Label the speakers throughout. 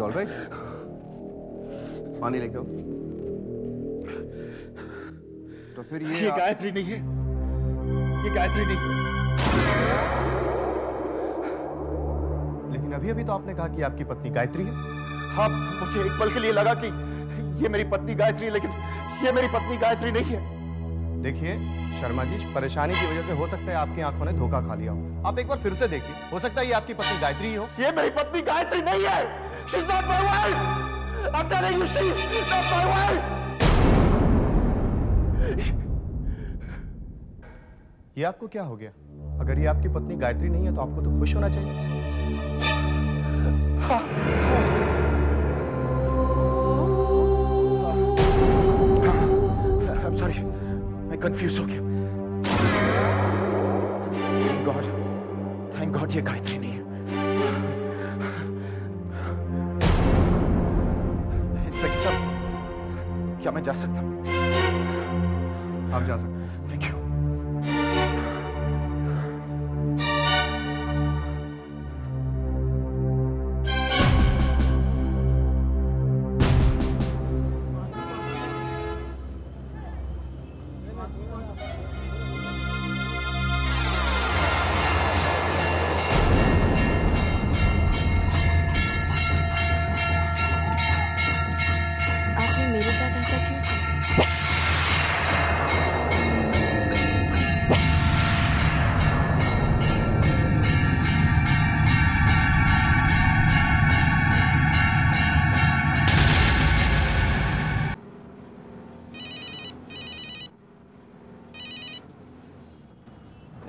Speaker 1: you all right? पानी लेके आओ। तो फिर
Speaker 2: ये गायत्री नहीं है, ये गायत्री नहीं है।
Speaker 3: लेकिन अभी तो आपने कहा कि आपकी पत्नी गायत्री है।
Speaker 2: हाँ, मुझे एक पल के लिए लगा कि ये मेरी पत्नी गायत्री है, लेकिन ये मेरी पत्नी गायत्री नहीं है।
Speaker 3: देखिए शर्मा जी, परेशानी की वजह से हो सकता है आपकी आंखों ने धोखा खा लिया हो। आप एक बार फिर से देखिए, हो सकता है ये आपकी पत्नी गायत्री ही हो।
Speaker 2: ये मेरी पत्नी गायत्री नहीं है। She's not my wife. I'm telling you, she's not my wife.
Speaker 3: ये आपको क्या हो गया? अगर ये आपकी पत्नी गायत्री नहीं है तो आपको तो खुश होना चाहिए।
Speaker 2: I'm sorry, मैं कंफ्यूज हो गया। Thank God ये गायत्री नहीं है। इंस्पेक्टर साहब, क्या मैं जा सकता हूँ?
Speaker 3: आप जा सकते हैं।
Speaker 2: Thank you.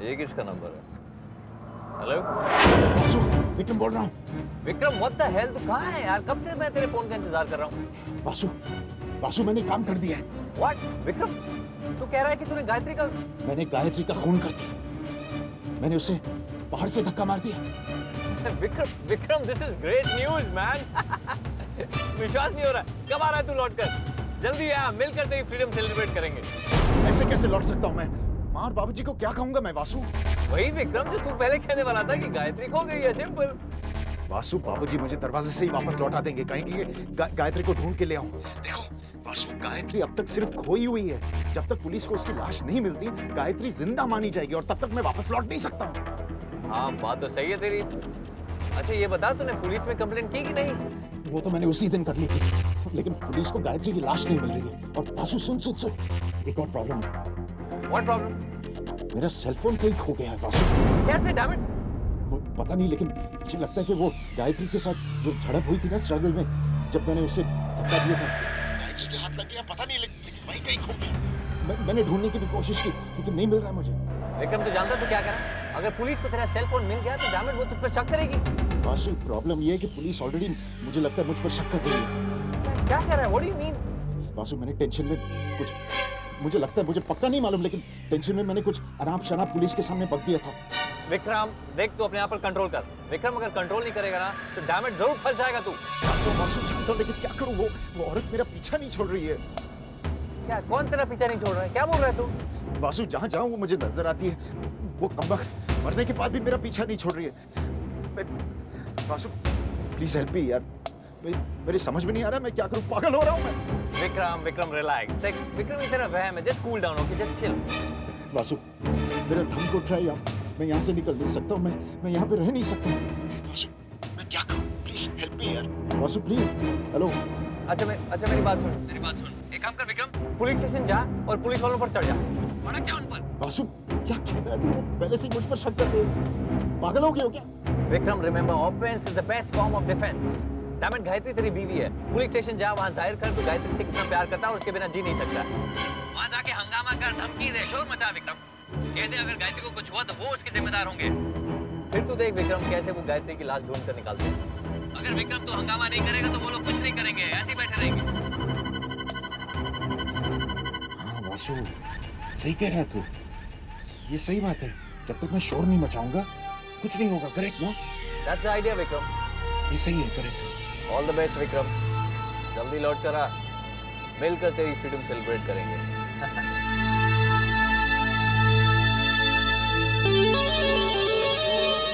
Speaker 4: ये किसका नंबर है? हेलो
Speaker 2: वासु, विक्रम बोल रहा हूँ।
Speaker 4: विक्रम, व्हाट द हेल, तू कहाँ है यार? कब से मैं तेरे फोन का इंतजार कर रहा हूँ।
Speaker 2: वासु मैंने काम कर दिया है।
Speaker 4: व्हाट? विक्रम, तू कह रहा है कि तूने गायत्री का...
Speaker 2: मैंने गायत्री का खून कर दिया। मैंने उसे पहाड़ से धक्का मार दिया।
Speaker 4: Vikram, this is great news man. विश्वास नहीं हो रहा। कब आ रहा है तू लौट कर? जल्दी आ, मिलकर तेरी फ्रीडम सेलिब्रेट करेंगे।
Speaker 2: ऐसे कैसे लौट सकता हूँ मैं? माँ और बाबूजी को क्या कहूंगा मैं वासु?
Speaker 4: वही विक्रम जो तू पहले कहने वाला था कि गायत्री खो गई है, सिंपल।
Speaker 2: वासु, बाबूजी मुझे दरवाजे से ही वापस लौटा देंगे, कहेंगे कि गायत्री को ढूंढ के ले आऊं। देखो वासु, गायत्री अब तक सिर्फ खोई हुई है। जब तक पुलिस को उसकी लाश नहीं मिलती, गायत्री जिंदा मानी जाएगी और तब तक मैं वापस लौट नहीं सकता हूँ।
Speaker 4: हाँ, बात तो सही है तेरी। अच्छा ये बता, तूने पुलिस में कंप्लेंट की कि नहीं?
Speaker 2: वो तो मैंने उसी दिन कर ली थी, लेकिन पुलिस को गायत्री की लाश नहीं मिल रही है। और वासु सुन, एक और प्रॉब्लम है।
Speaker 4: What problem?
Speaker 2: मेरा सेलफोन कहीं खो गया है वासु।
Speaker 4: कैसे? Damn it?
Speaker 2: पता नहीं, लेकिन मुझे लगता है कि वो गायत्री के साथ जो झड़प हुई थी ना स्ट्रगल में, जब मैंने उसे धक्का दिया था, गायत्री के हाथ लग गया, पता नहीं, लेकिन वहीं कहीं खो गया। मैंने ढूंढने की भी कोशिश की, लेकिन नहीं मिल रहा है मुझे।
Speaker 4: विक्रम, तू जानता तू क्या करा? अगर पुलिस को तेरा सेलफोन मिल गया तो डैम इट, वो तुझ पर शक करेगी।
Speaker 2: वासु, प्रॉब्लम ये है कि पुलिस ऑलरेडी मुझे लगता है मुझ पर शक कर रही है।
Speaker 4: क्या कह रहा है? What do you mean?
Speaker 2: Vasu, मैंने टेंशन में कुछ, मुझे लगता है, मुझे पक्का नहीं मालूम, लेकिन टेंशन में मैंने कुछ अनाप शनाप पुलिस के सामने बक दिया था।
Speaker 4: विक्रम, देख तू अपने आप पर कंट्रोल कर। विक्रम, अगर कंट्रोल नहीं करेगा ना तो डैम इट जरूर फंस जाएगा तू।
Speaker 2: वासु जानता हूं, लेकिन क्या करूं? वो औरत मेरा पीछा नहीं छोड़ रही है।
Speaker 4: क्या? कौन तेरा पीछा नहीं छोड़ रहा है? क्या बोल रहा है तू?
Speaker 2: वासु, जहां जाऊं वो मुझे नजर आती है। वो कमबख्त मरने के बाद भी मेरा पीछा नहीं छोड़ रही है। वासु, प्लीज हेल्प मी यार। मेरी समझ में नहीं आ रहा मैं क्या करूं, पागल हो रहा हूं मैं।
Speaker 4: विक्रम रिलैक्स। देख विक्रम, ये तेरा वहम है, just cool down, okay, just chill.
Speaker 2: Vasu, मेरा धम को ट्राई यार, मैं यहाँ से निकल नहीं सकता हूँ, मैं यहाँ पे रह नहीं सकता। वासु, मैं क्या करूँ? प्लीज हेल्प मी यार। वासु प्लीज। हेलो।
Speaker 4: अच्छा मेरी बात सुन। एक काम कर विक्रम, पुलिस स्टेशन जा और पुलिस वालों पर चढ़ जा। भड़क जा उन पर।
Speaker 2: वासु, क्या कह रहा है तू? पहले से ही मुझ पर शक करते हैं। पागल हो गए हो क्या?
Speaker 4: Vikram, remember, offence is the best form of defence. Damn it, Gayatri तेरी बीवी है। पुलिस स्टेशन जा, वहाँ जाहिर कर तू गायत्री से कितना प्यार करता है और उसके बिना जी नहीं सकता। वहाँ जाके हंगामा कर, धमकी दे, शोर मचा विक्रम। कह दे अगर गायत्री को कुछ हुआ तो वो उसके जिम्मेदार होंगे। फिर तू देख विक्रम कैसे वो गायत्री की लाश ढूंढ कर निकालते हैं। अगर विक्रम तू हंगामा नहीं करेगा तो वो लोग कुछ नहीं करेंगे, ऐसे ही बैठे रहेंगे।
Speaker 2: हाँ वासु, सही कह रहा है तू, ये सही बात है। जब तक मैं शोर नहीं मचाऊंगा कुछ नहीं होगा। करेक्ट ना?
Speaker 4: That's the idea Vikram.
Speaker 2: ये सही है, correct.
Speaker 4: All the best Vikram, जल्दी लौट कर आ, मिलकर तेरी फ्रीडम सेलिब्रेट करेंगे।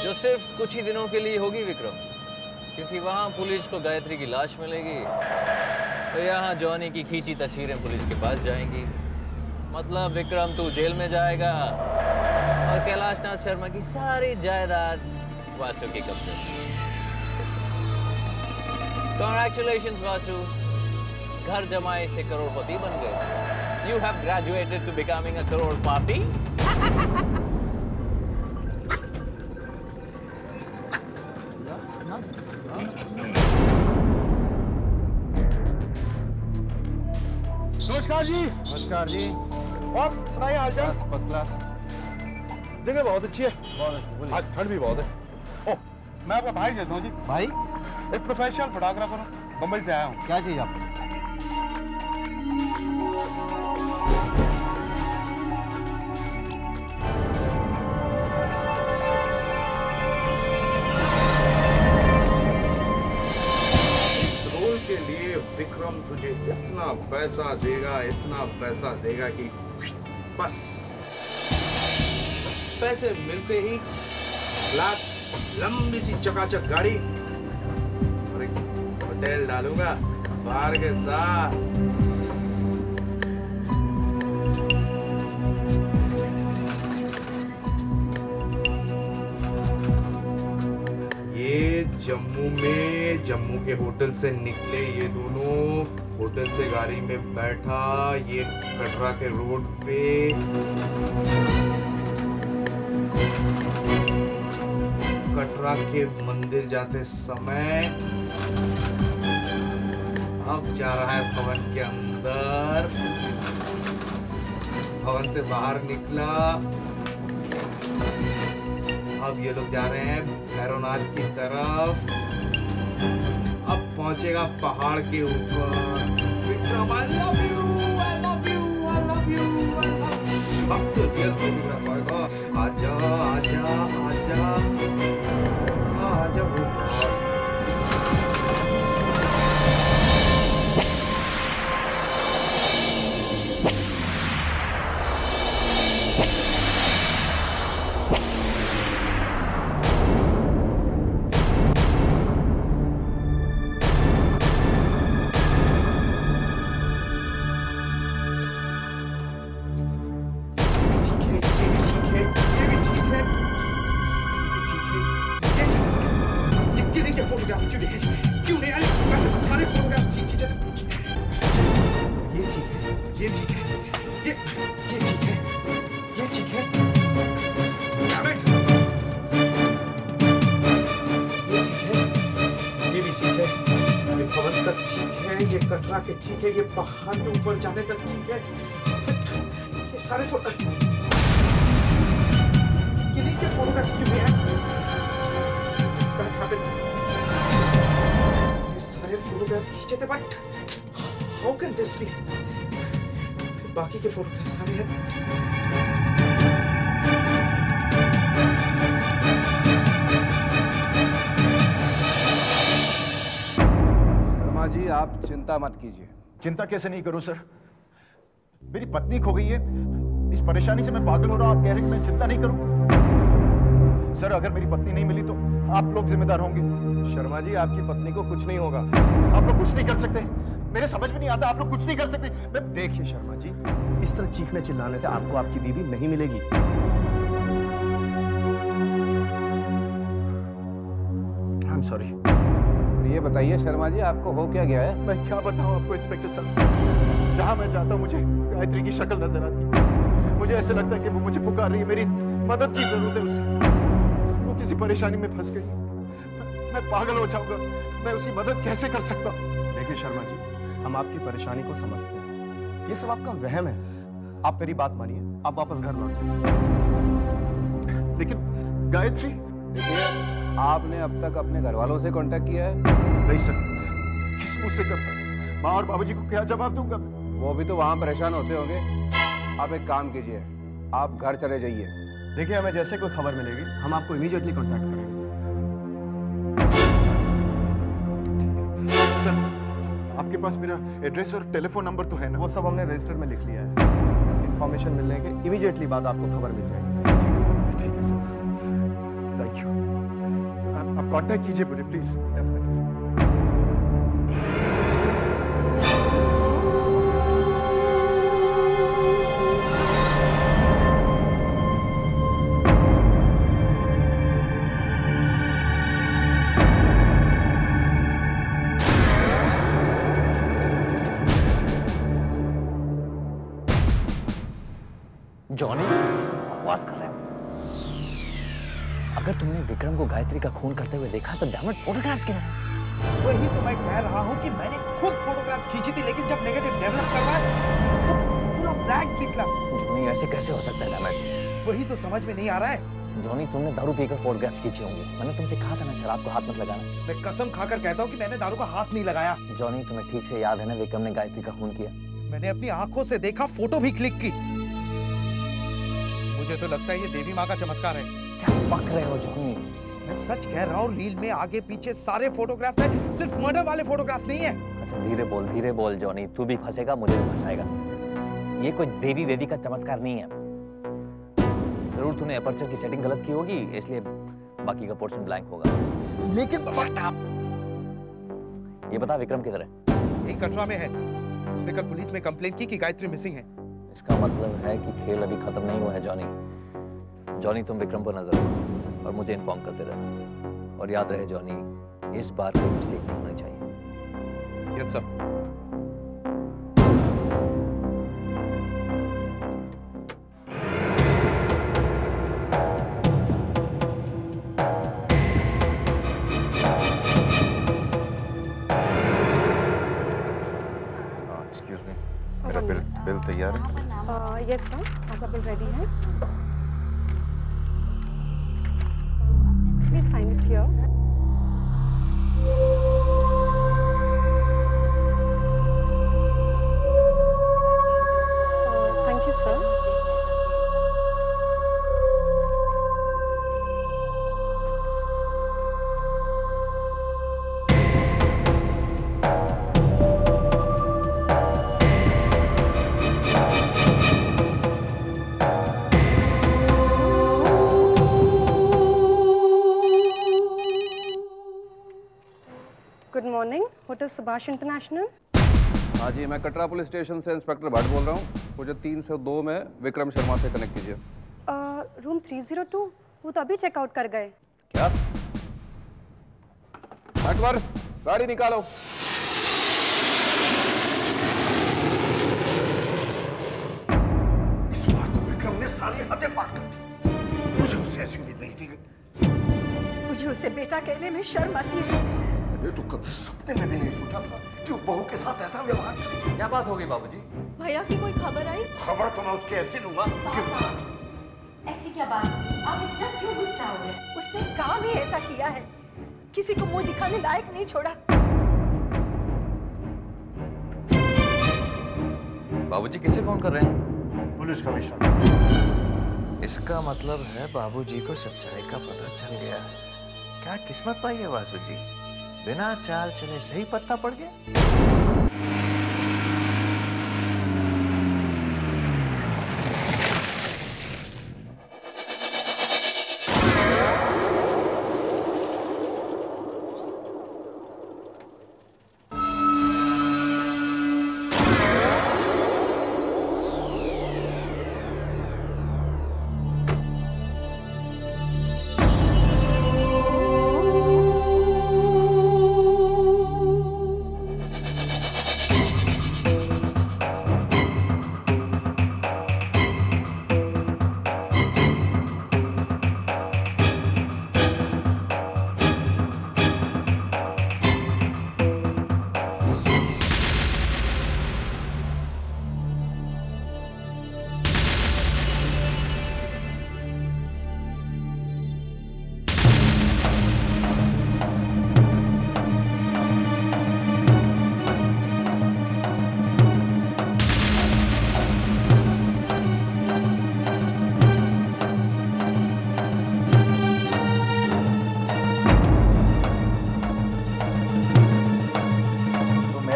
Speaker 4: जो सिर्फ कुछ ही दिनों के लिए होगी विक्रम, क्योंकि वहाँ पुलिस को गायत्री की लाश मिलेगी, तो यहाँ जॉनी की खींची तस्वीरें पुलिस के पास जाएंगी। मतलब विक्रम तू जेल में जाएगा और कैलाश नाथ शर्मा की सारी जायदाद वासु के कब्जे में। Congratulations वासु, घर जमाए से करोड़पति बन गए। You have graduated to becoming a crorepati.
Speaker 2: नमस्कार जी।
Speaker 3: नमस्कार जी।
Speaker 2: और सुनाइए हालचाल।
Speaker 3: पतला
Speaker 2: जगह बहुत अच्छी है।
Speaker 3: बहुत अच्छी।
Speaker 2: आज ठंड भी बहुत है। ओह, मैं आपका भाई जैसा हूँ जी।
Speaker 3: भाई
Speaker 2: एक प्रोफेशनल फोटोग्राफर हूँ, मुंबई से आया हूँ।
Speaker 3: क्या चाहिए आपको?
Speaker 1: के लिए विक्रम तुझे इतना पैसा देगा कि बस पैसे मिलते ही फ्लैट, लंबी सी चकाचक गाड़ी और एक होटल डालूंगा बाहर के साथ। ये जम्मू के होटल से निकले, ये दोनों होटल से गाड़ी में बैठा, ये कटरा के रोड पे कटरा के मंदिर जाते समय अब जा रहा है भवन के अंदर। भवन से बाहर निकला, अब ये लोग जा रहे हैं भैरवनाथ की तरफ। अब पहुंचेगा पहाड़ के ऊपर। Vikram, I love you, I love you, I love you, I love you। अब तो रियल फोटोग्राफर का आजा आजा आजा आजा वो। कटरा के ठीक है, ये पहाड़ के ऊपर जाने तक ठीक है, ये सारे फोटो ये नहीं क्या फोटोग्राफ्स क्यों नहीं है? ये सारे फोटोग्राफ्स खींचे थे, but how can this be? बाकी के फोटोग्राफ्स सारे हैं। जी आप चिंता मत कीजिए।
Speaker 2: चिंता कैसे नहीं करूं सर? मेरी पत्नी खो गई है, इस परेशानी से मैं पागल हो रहा हूं। आप कह रहे हैं मैं चिंता नहीं करूं? सर अगर मेरी पत्नी नहीं मिली तो आप लोग जिम्मेदार होंगे।
Speaker 3: शर्मा जी आपकी पत्नी को कुछ नहीं होगा।
Speaker 2: आप लोग कुछ नहीं कर सकते? मेरे समझ में नहीं आता, आप लोग कुछ नहीं कर सकते? मैं
Speaker 3: देखिए शर्मा जी, इस तरह चीखने चिल्लाने से आपको आपकी बीवी नहीं मिलेगी।
Speaker 2: I am sorry.
Speaker 1: ये बताइए शर्मा जी आपको हो क्या गया है?
Speaker 2: मैं क्या बताऊं आपको इंस्पेक्टर साहब, जहां मैं जाता हूं मुझे गायत्री की शक्ल नजर आती है। मुझे ऐसे लगता है कि वो मुझे पुकार रही है, मेरी मदद की जरूरत है उसे। वो किसी परेशानी में फंस गई, मैं पागल हो जाऊंगा। मैं उसकी मदद कैसे कर सकता हूं?
Speaker 3: देखिए शर्मा जी, हम आपकी परेशानी को समझते हैं, ये सब आपका वहम है। आप मेरी बात मानिए, आप वापस घर लौट जाइए।
Speaker 2: लेकिन गायत्री,
Speaker 1: देखिए आपने अब तक अपने घर वालों से कांटेक्ट किया है?
Speaker 2: नहीं सर, किस मुझ से करता? माँ और बाबूजी को क्या जवाब दूंगा?
Speaker 1: वो भी तो वहाँ परेशान होते होंगे। आप एक काम कीजिए, आप घर चले जाइए।
Speaker 3: देखिए हमें जैसे कोई खबर मिलेगी हम आपको इमीडिएटली कांटेक्ट करेंगे।
Speaker 2: सर आपके पास मेरा एड्रेस और टेलीफोन नंबर तो है ना?
Speaker 3: वो सब हमने रजिस्टर में लिख लिया है। इंफॉर्मेशन मिलने के इमीडिएटली बाद आपको खबर मिल जाएगी।
Speaker 2: ठीक है सर, थैंक यू। अब
Speaker 3: कांटेक्ट कीजिए मुझे प्लीज।
Speaker 4: जॉनी, बकवास कर रहे हो। अगर तुमने विक्रम को गायत्री का खून करते हुए देखा तो डैमेज फोटोग्राफ्स किधर है?
Speaker 1: वही तो मैं कह रहा हूँ कि मैंने खुद फोटोग्राफ्स खींची थी, लेकिन जब नेगेटिव डेवलप कर रहा है तो पूरा ब्लैंक निकला।
Speaker 4: जॉनी, ऐसे कैसे हो सकता है डैमेज?
Speaker 1: वही तो समझ में नहीं आ रहा है।
Speaker 4: जॉनी, तुमने दारू पीकर फोटोग्राफ्स खींची होंगी। मैंने तुमसे कहा था ना शराब को हाथ मत लगाना।
Speaker 1: मैं कसम खाकर कहता हूँ कि मैंने दारू का हाथ नहीं लगाया।
Speaker 4: जॉनी, तुम्हें ठीक से याद है ना विक्रम ने गायत्री का खून किया?
Speaker 1: मैंने अपनी आंखों से देखा, फोटो भी क्लिक की। मुझे तो लगता है ये देवी माँ का चमत्कार है।
Speaker 4: क्या बक रहे हो जॉनी?
Speaker 1: मैं सच कह रहा हूँ, रील में आगे पीछे सारे फोटोग्राफ्स हैं, सिर्फ मर्डर वाले फोटोग्राफ्स नहीं है।
Speaker 4: अच्छा धीरे बोल जॉनी, तू भी फंसेगा, मुझे भी फंसाएगा। ये कोई देवी वेवी का चमत्कार नहीं है। जरूर तूने अपर्चर की सेटिंग गलत की होगी, इसलिए बाकी का पोर्शन ब्लैंक होगा।
Speaker 1: लेकिन
Speaker 4: ये बता विक्रम किधर है?
Speaker 1: यही कटरा में है। उसने कल पुलिस में कंप्लेंट की कि गायत्री मिसिंग है।
Speaker 4: इसका मतलब है कि खेल अभी खत्म नहीं हुआ है जॉनी। जॉनी, तुम विक्रम पर नजर रखो और मुझे इन्फॉर्म करते रहना। और याद रहे जॉनी, इस बार कोई मिस्टेक नहीं होनी चाहिए।
Speaker 1: Yes sir.
Speaker 2: एक्सक्यूज मी, मेरा बिल तैयार है?
Speaker 5: यस सर, आपका बिल रेडी है। Please sign it here. Thank you sir. Good morning, hotel Subhash international.
Speaker 6: हाँ जी, मैं कटरा पुलिस स्टेशन से इंस्पेक्टर भट्ट बोल रहा हूँ। मुझे 302 में विक्रम शर्मा से कनेक्ट कीजिए।
Speaker 5: रूम 302, वो तो अभी चेकआउट कर गए।
Speaker 6: क्या? अकबर, गाड़ी निकालो।
Speaker 2: इस बार तो विक्रम ने सारी हदें पार कर दी। मुझे उससे ऐसी उम्मीद नहीं थी।
Speaker 7: मुझे उसे बेटा कहने में शर्म आती है।
Speaker 2: मैंने तो कभी सपने में भी नहीं सोचा था कि वो बहू के साथ ऐसा व्यवहार करे।
Speaker 4: क्या बात होगी बाबूजी?
Speaker 8: भैया की कोई खबर आई?
Speaker 2: खबर तो मैं उसके ऐसी लूंगा कि
Speaker 8: ऐसी क्या बात? आप इतना क्यों गुस्सा हो रहे?
Speaker 7: उसने काम ही ऐसा किया है, किसी को मुंह दिखाने लायक नहीं छोड़ा।
Speaker 4: बाबूजी किसे फोन कर रहे हैं?
Speaker 2: Police commissioner.
Speaker 9: इसका मतलब है बाबूजी को सच्चाई का पता चल गया है। क्या किस्मत पाई है वासु जी, बिना चाल चले सही पत्ता पड़ गया।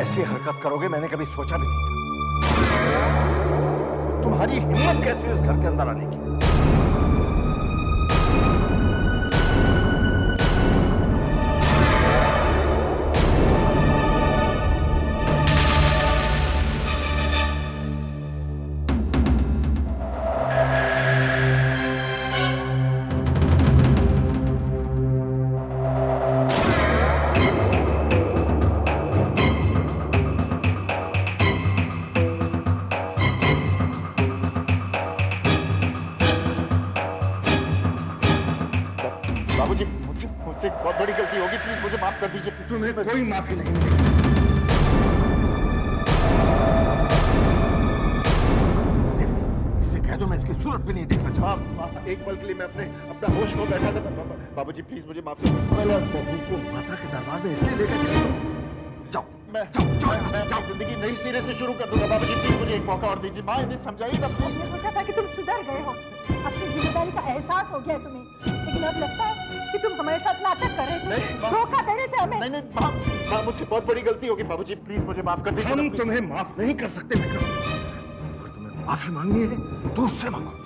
Speaker 2: ऐसी हरकत करोगे मैंने कभी सोचा भी नहीं था। तुम्हारी हिम्मत कैसी है इस घर के अंदर आने की? मुझसे बहुत बड़ी गलती होगी, प्लीज मुझे माफ कर दीजिए।
Speaker 3: तुम्हें कोई माफी नहीं मिलेगी। इससे कह दो मैं इसकी सूरत भी नहीं देखना चाहता।
Speaker 2: एक पल के लिए मैं अपना होश खो बैठा था। बाबूजी प्लीज मुझे माफ कर दीजिए।
Speaker 3: बहू को माता के दरबार में इसलिए लेकर चले जाओ।
Speaker 2: मैं अपनी जिंदगी नई सिरे से शुरू कर दूंगा। बाबूजी प्लीज मुझे एक मौका और दीजिए। माँ इन्हें समझाइए।
Speaker 7: मुझे सोचा था कि तुम सुधर गए हो, अपनी जिम्मेदारी का एहसास हो गया है तुम्हें, लेकिन अब लगता है कि तुम हमारे साथ नाटक कर रहे थे, धोखा दे रहे थे हमें।
Speaker 2: नहीं माँ मुझसे बहुत बड़ी गलती होगी। बाबूजी प्लीज मुझे माफ कर दीजिए।
Speaker 3: हम तुम्हें माफ नहीं कर सकते विक्रम। अगर तुम्हें माफी मांगनी है तो उससे मांगो।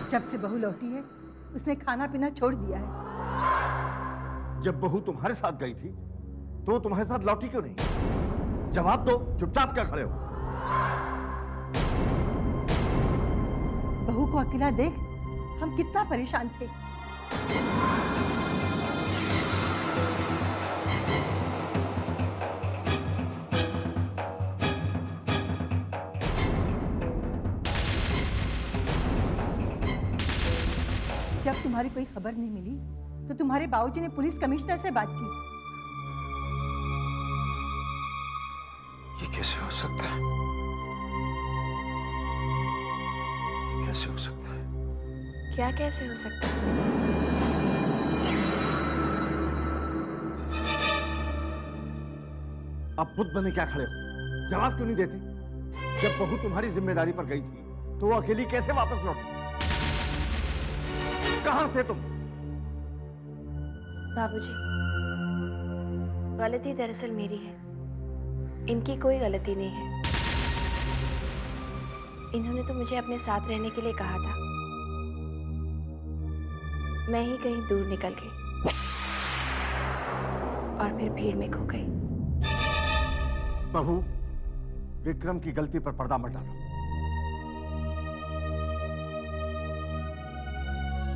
Speaker 7: जब से बहू लौटी है उसने खाना पीना छोड़ दिया है।
Speaker 3: जब बहू तुम्हारे साथ गई थी तो तुम्हारे साथ लौटी क्यों नहीं? जवाब दो, चुपचाप क्या खड़े हो?
Speaker 7: बहू को अकेला देख हम कितना परेशान थे। जब तुम्हारी कोई खबर नहीं मिली तो तुम्हारे बाबूजी ने पुलिस कमिश्नर से बात की।
Speaker 9: ये कैसे हो सकता है? ये कैसे हो सकता है?
Speaker 8: क्या कैसे हो सकता है?
Speaker 3: अब बुद्ध बने क्या खड़े हो? जवाब क्यों नहीं देते? जब बहू तुम्हारी जिम्मेदारी पर गई थी तो वो अकेली कैसे वापस लौटी? कहां थे तुम?
Speaker 8: बाबूजी, गलती दरअसल मेरी है, इनकी कोई गलती नहीं है। इन्होंने तो मुझे अपने साथ रहने के लिए कहा था, मैं ही कहीं दूर निकल गई और फिर भीड़ में खो गई।
Speaker 3: बहू, विक्रम की गलती पर पर्दा मत डालो।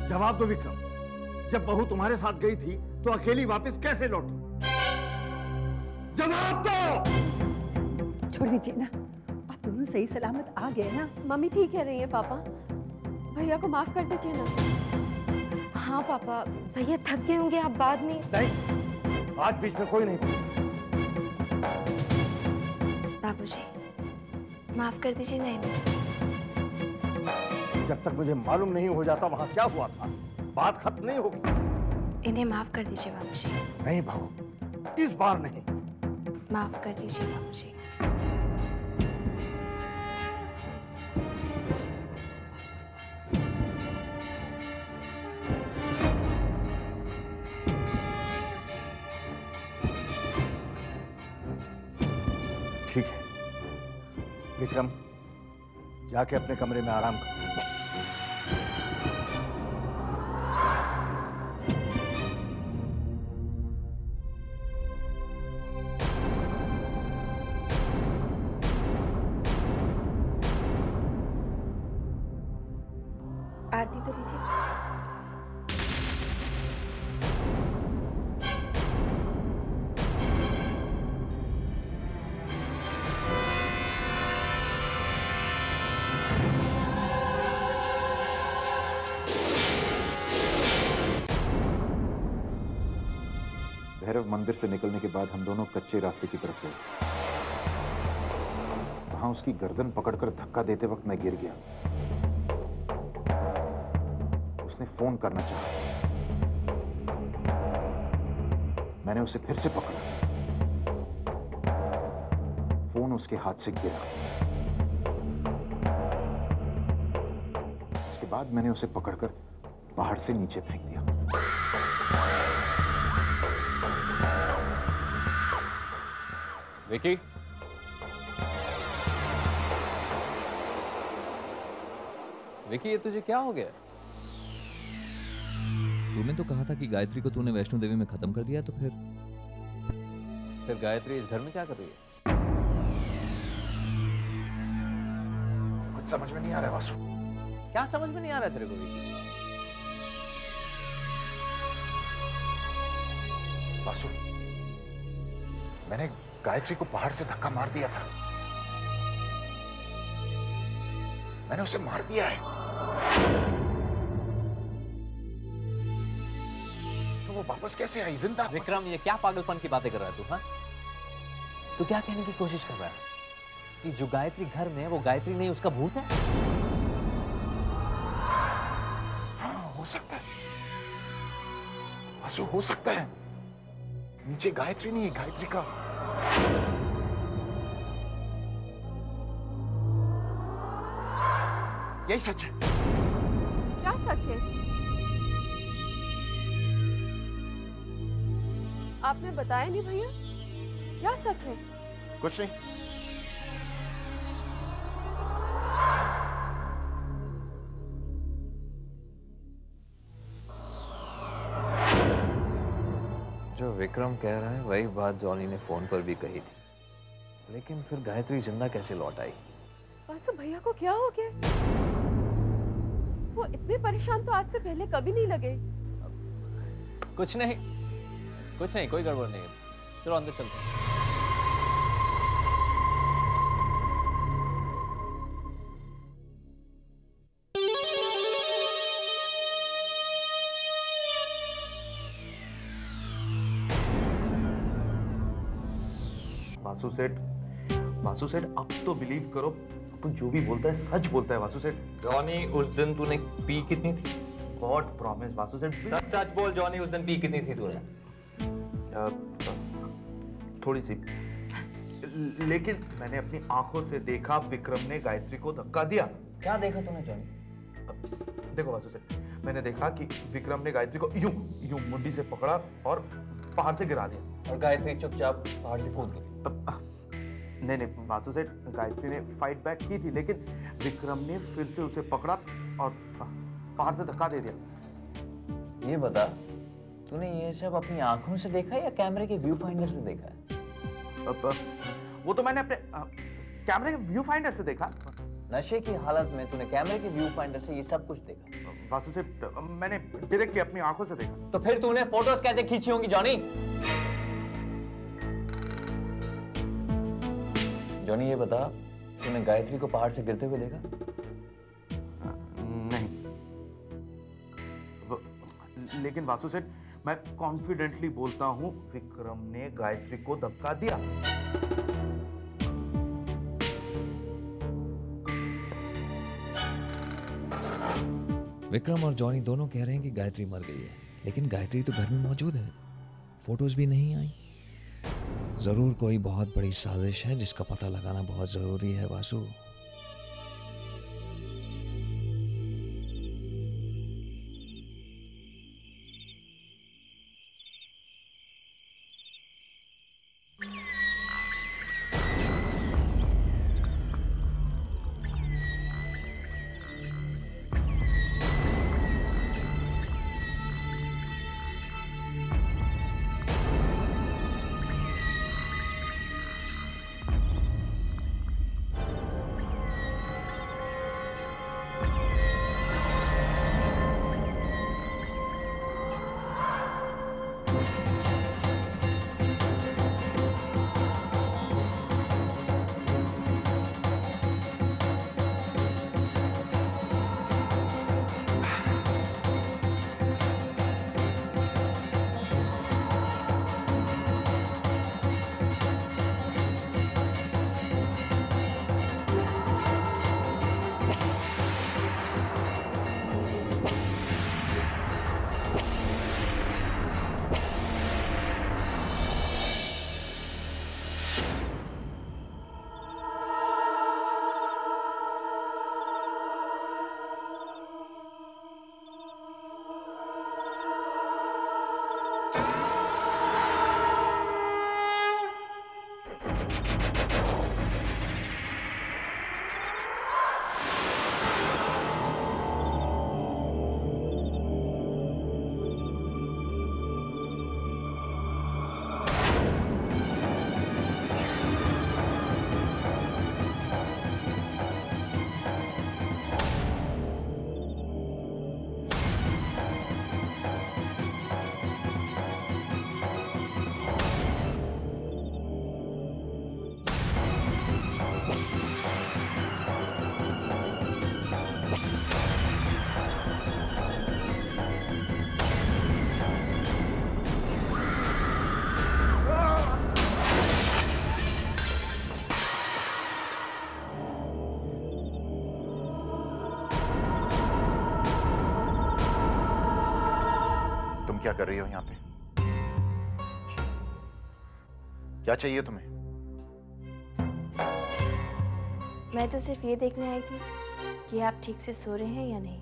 Speaker 3: जवाब दो विक्रम, जब बहू तुम्हारे साथ गई थी तो अकेली वापस कैसे लौटी? जवाब दो।
Speaker 7: छोड़ दीजिए ना, आप दोनों सही सलामत आ गए ना।
Speaker 5: मम्मी ठीक कह रही है पापा, भैया को माफ कर दीजिए ना। हाँ पापा, भैया थक गए होंगे, आप बाद में।
Speaker 3: नहीं, आज बीच में कोई नहीं।
Speaker 8: बाबूजी, माफ कर दीजिए ना इन्हें।
Speaker 3: जब तक मुझे मालूम नहीं हो जाता वहां क्या हुआ था, बात खत्म नहीं होगी।
Speaker 8: इन्हें माफ कर दीजिए बाबूजी।
Speaker 3: नहीं बहू, इस बार नहीं।
Speaker 8: माफ कर दीजिए बाबूजी।
Speaker 2: विक्रम, जाके अपने कमरे में आराम कर।
Speaker 5: आरती तो लीजिए।
Speaker 2: भैरव मंदिर से निकलने के बाद हम दोनों कच्चे रास्ते की तरफ गए। वहां उसकी गर्दन पकड़कर धक्का देते वक्त मैं गिर गया। उसने फोन करना चाहा। मैंने उसे फिर से पकड़ा। फोन उसके हाथ से गिरा। उसके बाद मैंने उसे पकड़कर पहाड़ से नीचे फेंक दिया।
Speaker 4: विकी, विकी, ये तुझे क्या हो गया?
Speaker 10: तूने तो कहा था कि गायत्री को तूने वैष्णो देवी में खत्म कर दिया, तो फिर
Speaker 4: गायत्री इस घर में क्या कर रही है?
Speaker 2: कुछ समझ में नहीं आ रहा है वासु।
Speaker 4: क्या समझ में नहीं आ रहा है तेरे को विकी?
Speaker 2: वासु, मैंने गायत्री को पहाड़ से धक्का मार दिया था। मैंने उसे मार दिया है। तो वो वापस कैसे आई जिंदा?
Speaker 4: विक्रम, ये क्या पागलपन की बातें कर रहा है तू? हाँ, तू क्या कहने की कोशिश कर रहा है कि जो गायत्री घर में है वो गायत्री नहीं, उसका भूत है?
Speaker 2: हाँ, हो सकता है वासु, हो सकता है। नीचे गायत्री नहीं है, गायत्री का यही सच है।
Speaker 5: क्या सच है? आपने बताया नहीं भैया, क्या सच है?
Speaker 2: कुछ नहीं।
Speaker 9: जो विक्रम कह रहा है वही बात जॉनी ने फोन पर भी कही थी, लेकिन फिर गायत्री जिंदा कैसे लौट आई?
Speaker 5: वासु, भैया को क्या हो गया? वो इतने परेशान तो आज से पहले कभी नहीं लगे।
Speaker 4: कुछ नहीं, कोई गड़बड़ नहीं है। चलो अंदर चलते हैं।
Speaker 1: वासु सेठ, अब तो बिलीव करो, तू जो भी बोलता है सच बोलता है वासु सेठ।
Speaker 4: जॉनी, उस दिन तूने पी कितनी थी?
Speaker 1: गॉड प्रॉमिस वासु सेठ,
Speaker 4: सच बोल जॉनी, उस दिन पी कितनी थी तूने?
Speaker 1: थोड़ी सी, लेकिन मैंने अपनी आंखों से देखा विक्रम ने गायत्री को धक्का दिया।
Speaker 4: क्या देखा तूने जॉनी?
Speaker 1: देखो वासु सेठ, मैंने देखा कि विक्रम ने गायत्री को यूं मुंडी से पकड़ा और पहाड़ से गिरा दिया,
Speaker 4: और गायत्री चुपचाप पहाड़ से कूद गई।
Speaker 1: नहीं वासु सेठ, गायत्री ने फाइट बैक की थी, लेकिन विक्रम ने फिर से उसे पकड़ा और पहाड़ से धक्का दे दिया।
Speaker 4: ये बता, तूने ये सब अपनी आंखों से देखा या कैमरे के व्यू फाइंडर से देखा है?
Speaker 1: वो तो मैंने अपने कैमरे के व्यू फाइंडर से देखा।
Speaker 4: नशे की हालत में तूने कैमरे के व्यू फाइंडर से ये सब कुछ देखा?
Speaker 1: वासु सेठ, मैंने डायरेक्टली अपनी आंखों से देखा।
Speaker 4: तो फिर तूने फोटोज कैसे खींची होंगी जॉनी? जॉनी, ये बता, तूने गायत्री को पहाड़ से गिरते हुए देखा?
Speaker 1: नहीं, लेकिन वासु सेठ, मैं कॉन्फिडेंटली बोलता हूं विक्रम ने गायत्री को धक्का दिया।
Speaker 10: विक्रम और जॉनी दोनों कह रहे हैं कि गायत्री मर गई है, लेकिन गायत्री तो घर में मौजूद है, फोटोज भी नहीं आई। जरूर कोई बहुत बड़ी साजिश है जिसका पता लगाना बहुत जरूरी है वासु।
Speaker 2: क्या कर रही हो यहाँ पे? क्या चाहिए तुम्हें?
Speaker 11: मैं तो सिर्फ ये देखने आई थी कि आप ठीक से सो रहे हैं या नहीं।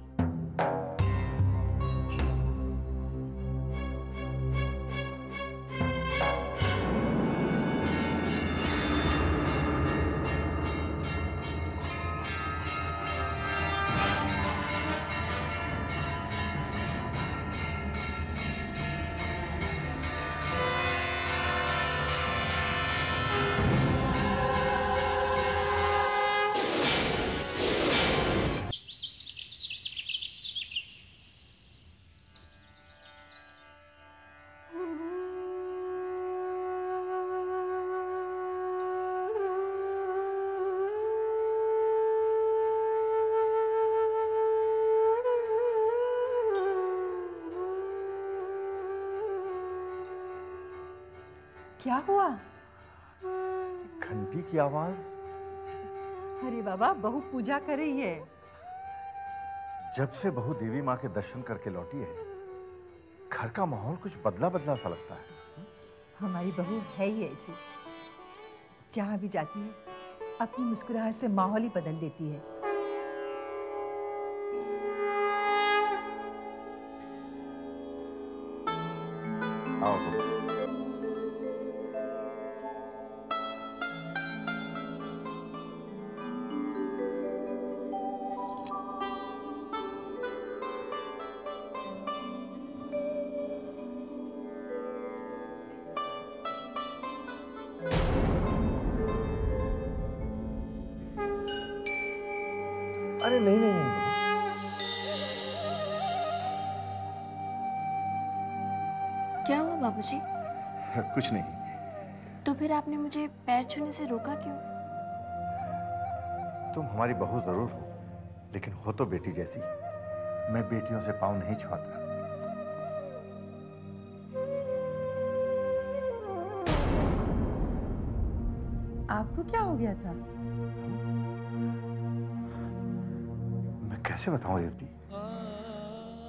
Speaker 7: क्या हुआ?
Speaker 2: घंटी की आवाज।
Speaker 7: अरे बाबा, बहू पूजा कर रही है।
Speaker 2: जब से बहू देवी माँ के दर्शन करके लौटी है, घर का माहौल कुछ बदला बदला सा लगता है।
Speaker 7: हमारी बहू है ही ऐसी, जहाँ भी जाती है अपनी मुस्कुराहट से माहौल ही बदल देती है।
Speaker 2: आओ बहू।
Speaker 3: अरे नहीं नहीं नहीं
Speaker 11: क्या हुआ बाबूजी?
Speaker 2: कुछ नहीं।
Speaker 11: तो फिर आपने मुझे पैर छूने से रोका क्यों?
Speaker 2: तुम हमारी बहू जरूर हो, लेकिन हो तो बेटी जैसी। मैं बेटियों से पाँव नहीं छुआता।
Speaker 7: आपको क्या हो गया था?
Speaker 2: मैं कैसे बताऊं रेवती?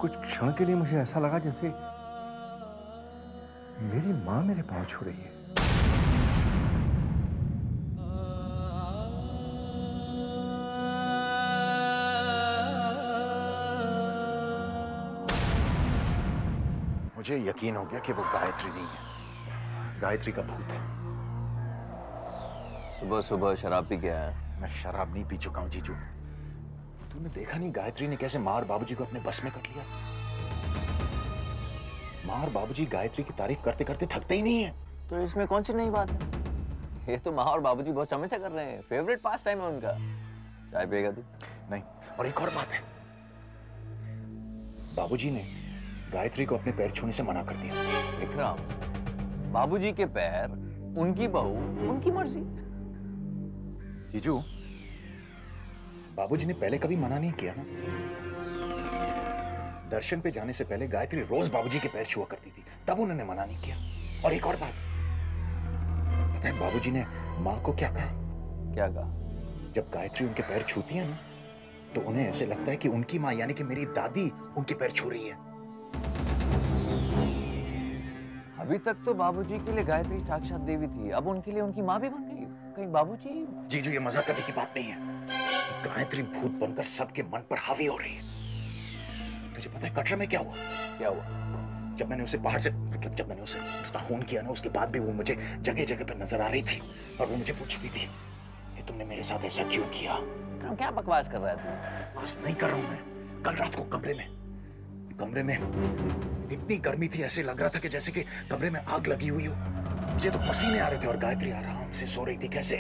Speaker 2: कुछ क्षण के लिए मुझे ऐसा लगा जैसे मेरी माँ मेरे पाँव छू रही है। मुझे यकीन हो गया कि वो गायत्री नहीं है, गायत्री का भूत है।
Speaker 4: सुबह सुबह शराब पी के आया?
Speaker 2: मैं शराब नहीं पी चुका हूं जीजू। तुमने देखा नहीं गायत्री ने कैसे माँ और बाबूजी को अपने बस में कर लिया? माँ और बाबूजी गायत्री की तारीफ करते करते थकते ही नहीं है।
Speaker 4: तो इसमें कौन सी नई बात है? ये तो माँ और बाबूजी बहुत समय से कर रहे हैं, फेवरेट पास टाइम है उनका। चाय पिएगा तू?
Speaker 2: नहीं। और एक और बात है, बाबूजी ने गायत्री को अपने पैर छूने से मना कर दिया।
Speaker 4: विक्रम, बाबूजी के पैर, उनकी बहू, उनकी मर्जी।
Speaker 2: जीजू, बाबूजी ने पहले कभी मना नहीं किया ना। दर्शन पे जाने से पहले गायत्री रोज बाबूजी के पैर छुआ करती थी, तब उन्होंने मना नहीं किया। और एक और बात, पता है बाबूजी ने माँ को क्या कहा?
Speaker 4: क्या कहा?
Speaker 2: जब गायत्री उनके पैर छूती है ना, तो उन्हें ऐसे लगता है कि उनकी माँ यानी कि मेरी दादी उनके पैर छू रही है।
Speaker 4: अभी तक तो बाबूजी के लिए गायत्री साक्षात देवी थी, अब उनके लिए उनकी माँ भी बन गई। कहीं बाबूजी?
Speaker 2: जीजू, ये मजाक करने की बात नहीं है। गायत्री भूत बनकर सबके मन पर हावी हो रही है। तुझे पता है कटरा में क्या हुआ?
Speaker 4: क्या हुआ?
Speaker 2: जब मैंने उसे पहाड़ से, मतलब जब मैंने उसे उसका खून किया ना, उसके बाद भी वो मुझे जगह जगह पर नजर आ रही थी और वो मुझे पूछती थी कि तुमने मेरे साथ ऐसा क्यों किया?
Speaker 4: क्या बकवास कर रहा है तू?
Speaker 2: बकवास नहीं कर रहा हूं मैं। कल रात को कमरे में इतनी गर्मी थी, ऐसे लग रहा था कि जैसे कि कमरे में आग लगी हुई हो। मुझे तो पसीने आ रहे थे और गायत्री आराम से सो रही थी। कैसे?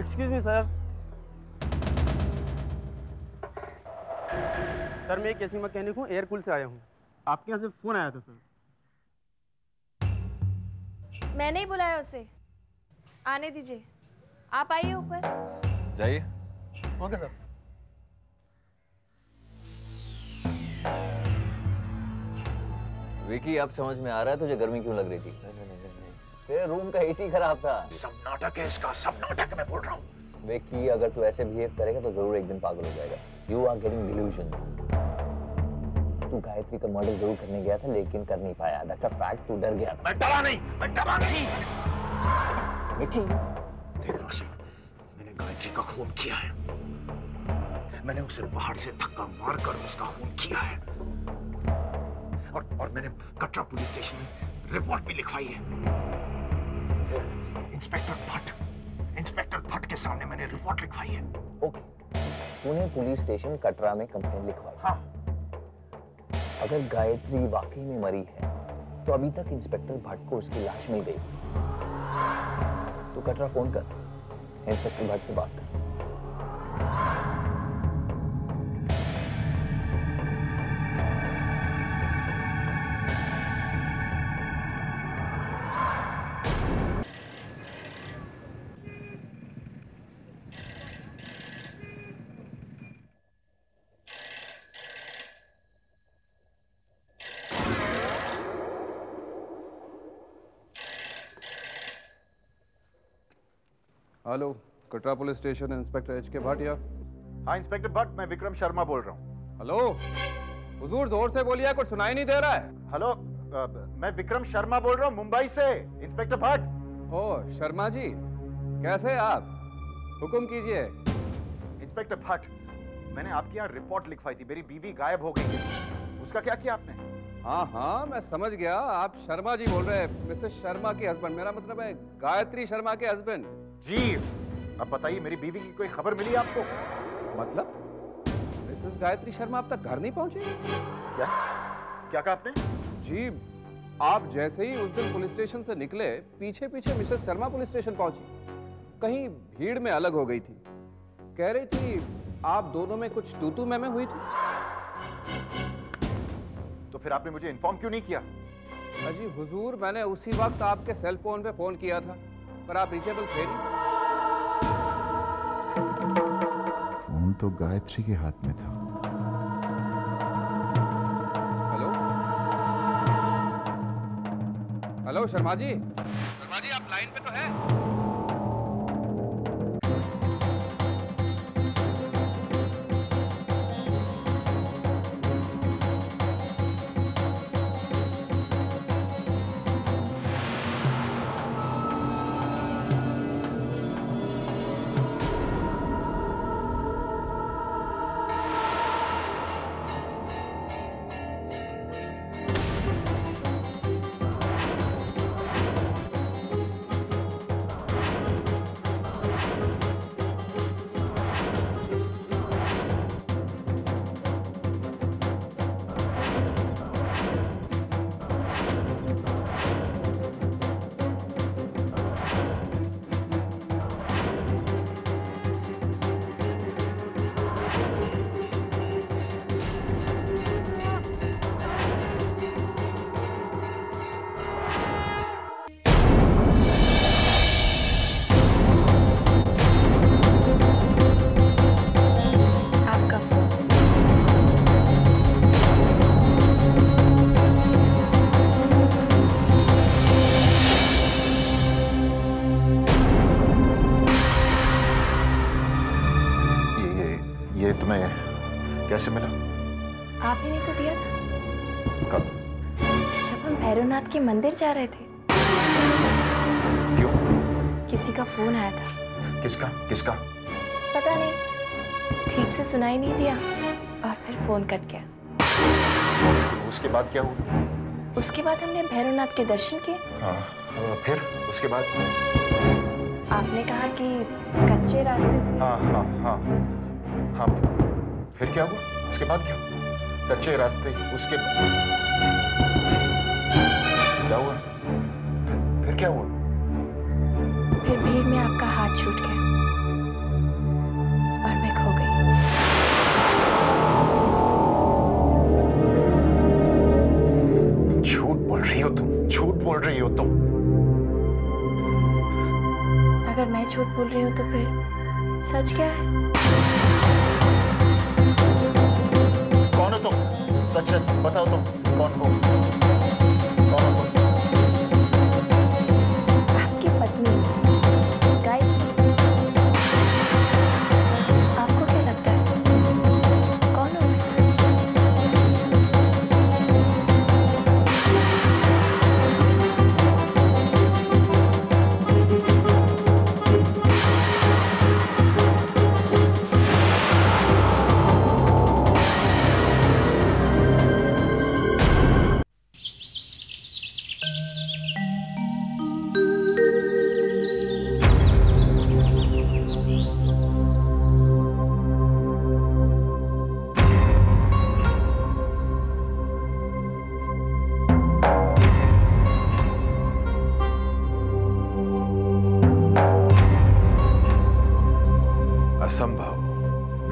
Speaker 12: Excuse me sir. सर, मैं एक एसी मैकेनिक हूँ, एयरकूल से आया हूँ। आपके यहाँ से फोन आया था सर।
Speaker 11: मैंने ही बुलाया उसे, आने दीजिए। आप आइए ऊपर।
Speaker 4: जाइए।
Speaker 12: Okay sir.
Speaker 4: विकी, अब समझ में आ रहा है तुझे गर्मी क्यों लग रही थी? तेरे रूम का एसी खराब था।
Speaker 2: सब नाटक है इसका, सब नाटक है। मैं बोल रहा हूँ
Speaker 4: विकी, अगर तू ऐसे बिहेव करेगा तो जरूर एक दिन पागल हो जाएगा। You are getting delusion. तू गायत्री का मर्डर जरूर करने गया था लेकिन कर नहीं पाया। That's a fact. तू डर गया।
Speaker 2: मैं डरा नहीं।
Speaker 4: विकी,
Speaker 2: देख वासु, मैंने गायत्री का खून किया है। मैंने उसे बाहर से धक्का मारकर उसका खून किया है और मैंने कटरा पुलिस स्टेशन में रिपोर्ट भी लिखवाई है। इंस्पेक्टर भट्ट के सामने मैंने रिपोर्ट लिखवाई है।
Speaker 4: ओके, तूने पुलिस स्टेशन कटरा में कंप्लेंट लिखवाई।
Speaker 2: हाँ।
Speaker 4: अगर गायत्री वाकई में मरी है तो अभी तक इंस्पेक्टर भट्ट को उसकी लाश मिल गई। तू कटरा फोन कर, इंस्पेक्टर भट्ट से बात कर।
Speaker 6: Hello, Katra police station, inspector H के भाटिया।
Speaker 2: हाँ इंस्पेक्टर भट्ट, मैं विक्रम शर्मा बोल रहा हूँ।
Speaker 6: हेलो, हुजूर जोर से बोलिए, कुछ सुनाई नहीं दे रहा है।
Speaker 2: हेलो, मैं विक्रम शर्मा बोल रहा हूँ मुंबई से। इंस्पेक्टर भट्ट।
Speaker 6: ओह शर्मा जी, कैसे आप? हुक्म कीजिए।
Speaker 2: इंस्पेक्टर भट्ट, मैंने आपके यहाँ रिपोर्ट लिखवाई थी। मेरी बीवी गायब हो गई है, उसका क्या किया आपने?
Speaker 6: हाँ, मैं समझ गया। आप शर्मा जी बोल रहे हैं, मिसेस शर्मा के हस्बैंड। मेरा मतलब है गायत्री शर्मा के हस्बैंड।
Speaker 2: जी, अब बताइए, मेरी बीवी की कोई खबर मिली आपको?
Speaker 6: मतलब मिसेस गायत्री शर्मा अब तक घर नहीं पहुंची?
Speaker 2: क्या कहा आपने?
Speaker 6: जी, आप जैसे ही उस दिन पुलिस स्टेशन से निकले, पीछे पीछे मिसेस शर्मा पुलिस स्टेशन पहुंची। कहीं भीड़ में अलग हो गई थी। कह रही थी आप दोनों में कुछ तू-तू मैं हुई थी।
Speaker 2: तो फिर आपने मुझे इन्फॉर्म क्यों नहीं किया?
Speaker 6: अजी हुजूर, मैंने उसी वक्त आपके सेल फोन पे फोन किया था, पर आप रीचेबल थे नहीं।
Speaker 2: फोन तो गायत्री के हाथ में था।
Speaker 6: हेलो शर्मा जी। शर्मा जी, आप लाइन पे तो हैं?
Speaker 2: कैसे मिला?
Speaker 11: आप ही ने तो दिया था।
Speaker 2: कब?
Speaker 11: जब हम भैरवनाथ के मंदिर जा रहे थे।
Speaker 2: क्यों?
Speaker 11: किसी का फोन आया था।
Speaker 2: किसका?
Speaker 11: पता नहीं, ठीक से सुनाई नहीं दिया और फिर फोन कट गया।
Speaker 2: उसके बाद क्या हुआ?
Speaker 11: उसके बाद हमने भैरवनाथ के दर्शन किए।
Speaker 2: हाँ, फिर उसके बाद?
Speaker 11: आपने कहा कि कच्चे रास्ते से।
Speaker 2: हाँ, फिर क्या हुआ? उसके बाद क्या हुआ? कच्चे रास्ते, उसके क्या हुआ? फिर क्या हुआ?
Speaker 11: फिर भीड़ में आपका हाथ छूट गया और मैं खो गई।
Speaker 2: झूठ बोल रही हो तुम।
Speaker 11: अगर मैं झूठ बोल रही हूँ तो फिर सच क्या है?
Speaker 2: कौन हो तुम? सच बताओ, तुम कौन हो?
Speaker 11: आपकी पत्नी गायत्री।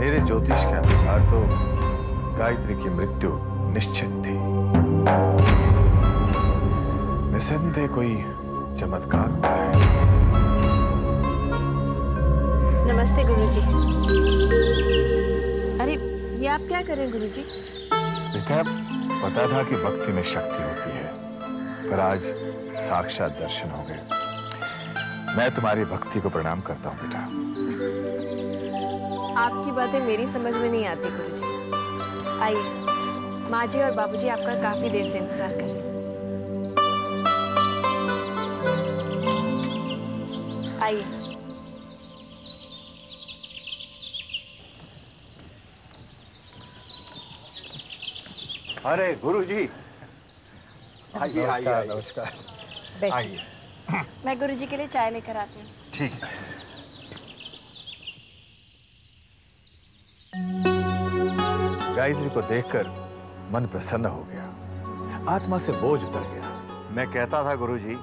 Speaker 2: मेरे ज्योतिष के अनुसार तो गायत्री की मृत्यु निश्चित थी। निसंदेह कोई चमत्कार हुआ है।
Speaker 11: नमस्ते गुरुजी। अरे ये आप क्या कर रहे हैं गुरुजी?
Speaker 2: बेटा, पता था कि भक्ति में शक्ति होती है, पर आज साक्षात दर्शन हो गए। मैं तुम्हारी भक्ति को प्रणाम करता हूँ बेटा।
Speaker 11: आपकी बातें मेरी समझ में नहीं आती गुरुजी। आइए, माँ जी और बाबूजी आपका काफी देर से इंतजार कर रहे हैं। आइए।
Speaker 2: अरे गुरुजी, आइए आइए।
Speaker 7: नमस्कार।
Speaker 2: आइए।
Speaker 11: मैं गुरुजी के लिए चाय लेकर आती हूँ।
Speaker 2: ठीक है। गायत्री को देखकर मन प्रसन्न हो गया, आत्मा से बोझ उतर गया।
Speaker 13: मैं कहता था गुरुजी,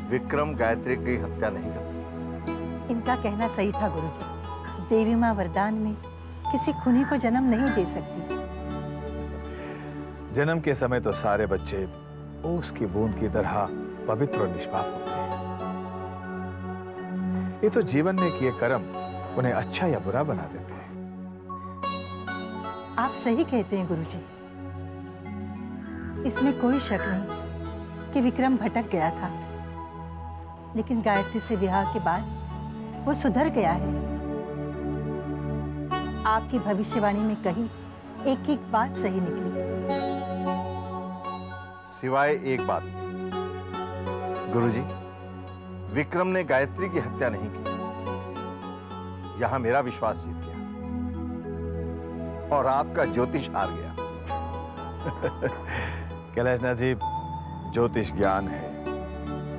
Speaker 13: विक्रम गायत्री की हत्या नहीं कर सकता।
Speaker 7: इनका कहना सही था गुरुजी। देवी माँ वरदान में किसी खूनी को जन्म नहीं दे सकती।
Speaker 2: जन्म के समय तो सारे बच्चे ओस की बूंद की तरह पवित्र और निष्पाप होते हैं। ये तो जीवन में किए कर्म उन्हें अच्छा या बुरा बना देते हैं।
Speaker 7: आप सही कहते हैं गुरुजी। इसमें कोई शक नहीं कि विक्रम भटक गया था, लेकिन गायत्री से विवाह के बाद वो सुधर गया है। आपकी भविष्यवाणी में कही एक एक बात सही निकली,
Speaker 13: सिवाय एक बात के। गुरुजी, विक्रम ने गायत्री की हत्या नहीं की। यहां मेरा विश्वास जीत गया और आपका ज्योतिष हार गया।
Speaker 2: कैलाशनाथ जी, ज्योतिष ज्ञान है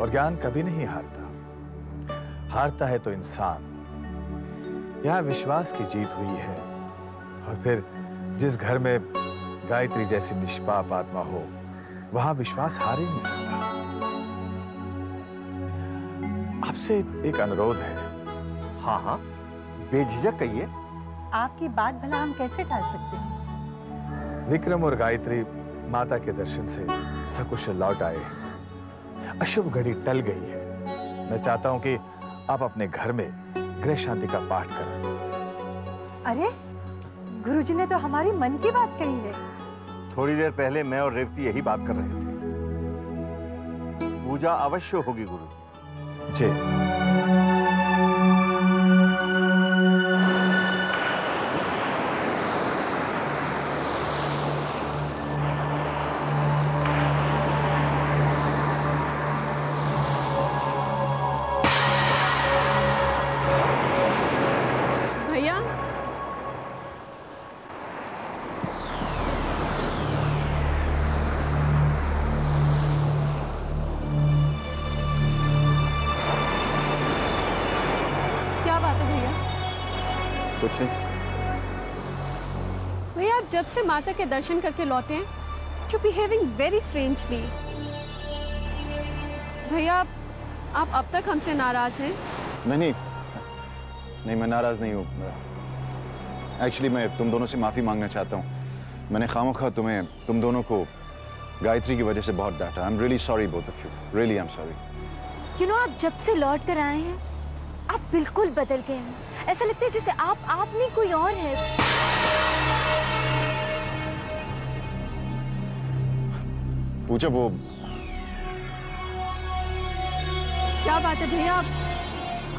Speaker 2: और ज्ञान कभी नहीं हारता। हारता है तो इंसान। यहां विश्वास की जीत हुई है, और फिर जिस घर में गायत्री जैसी निष्पाप आत्मा हो, वहां विश्वास हार ही नहीं सकता। आपसे एक अनुरोध है।
Speaker 13: हाँ हाँ, बेझिझक कहिए।
Speaker 7: आपकी बात भला हम कैसे टाल सकते हैं?
Speaker 2: विक्रम और गायत्री माता के दर्शन से सकुशल लौट आए हैं। अशुभ घड़ी टल गई है। मैं चाहता हूं कि आप अपने घर में गृह शांति का पाठ करें।
Speaker 7: अरे गुरुजी ने तो हमारी मन की बात कही है।
Speaker 13: थोड़ी देर पहले मैं और रेवती यही बात कर रहे थे। पूजा अवश्य होगी गुरुजी।
Speaker 2: जी।
Speaker 5: भैया, क्या बात है भैया?
Speaker 13: कुछ नहीं।
Speaker 5: भैया, आप जब से माता के दर्शन करके लौटे हैं, you're behaving very strangely. भैया, आप अब तक हमसे नाराज हैं?
Speaker 2: नहीं, मैं नाराज नहीं हूँ। एक्चुअली मैं तुम दोनों से माफी मांगना चाहता हूँ। मैंने खामोखा तुम दोनों को गायत्री की वजह से बहुत डांटा। I am really sorry both of you. Really I am sorry.
Speaker 8: You know, आप जब से लौट कर आए हैं, आप बिल्कुल बदल गए हैं। ऐसा लगता है जैसे आप नहीं कोई और है।
Speaker 2: पूजा, वो
Speaker 5: क्या बात है भैया,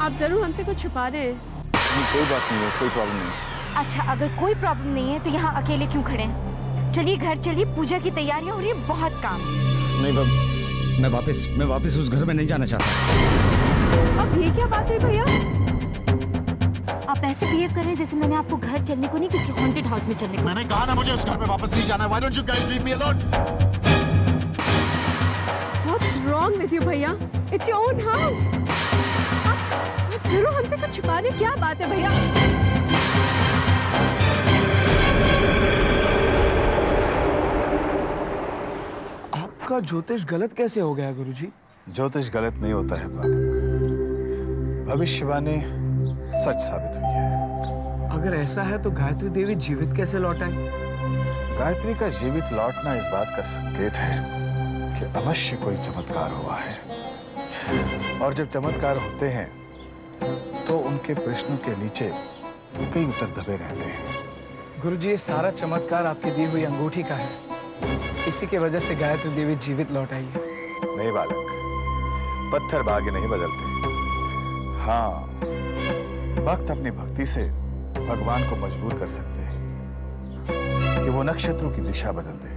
Speaker 5: आप जरूर हमसे कुछ छुपा रहे हैं।
Speaker 2: कोई बात नहीं है, कोई प्रॉब्लम नहीं।
Speaker 8: अच्छा, अगर कोई प्रॉब्लम नहीं है तो यहाँ अकेले क्यों खड़े हैं? चलिए घर चलिए, पूजा की तैयारियां हो रही है, बहुत काम।
Speaker 10: नहीं, मैं वापस उस घर में नहीं जाना चाहता।
Speaker 5: अब ये क्या बात है भैया?
Speaker 8: आप ऐसे बिहेव कर रहे हैं जैसे मैंने आपको घर चलने को नहीं, किसी हॉन्टेड हाउस में चलने को।
Speaker 2: मैंने कहा ना मुझे उस घर में वापस नहीं जाना है। Why don't you guys leave me alone?
Speaker 5: What's wrong with you भैया? It's your own house. आप जरूर हमसे कुछ छुपा रहे हैं। क्या बात है भैया?
Speaker 10: आपका ज्योतिष गलत कैसे हो गया गुरुजी?
Speaker 2: ज्योतिष गलत नहीं होता है बाबू। भविष्यवाणी सच साबित हुई है।
Speaker 14: अगर ऐसा है तो गायत्री देवी जीवित कैसे लौट आई?
Speaker 13: गायत्री का जीवित लौटना इस बात का संकेत है कि अवश्य कोई चमत्कार हुआ है, और जब चमत्कार होते हैं तो उनके प्रश्नों के नीचे कई उत्तर दबे रहते हैं।
Speaker 14: गुरुजी, ये सारा चमत्कार आपकी दी हुई अंगूठी का है। इसी की वजह से गायत्री देवी जीवित लौट आई है।
Speaker 13: नहीं बालक, पत्थर भाग्य नहीं बदलते। हाँ, भक्त अपनी भक्ति से भगवान को मजबूर कर सकते हैं कि वो नक्षत्रों की दिशा बदल दे।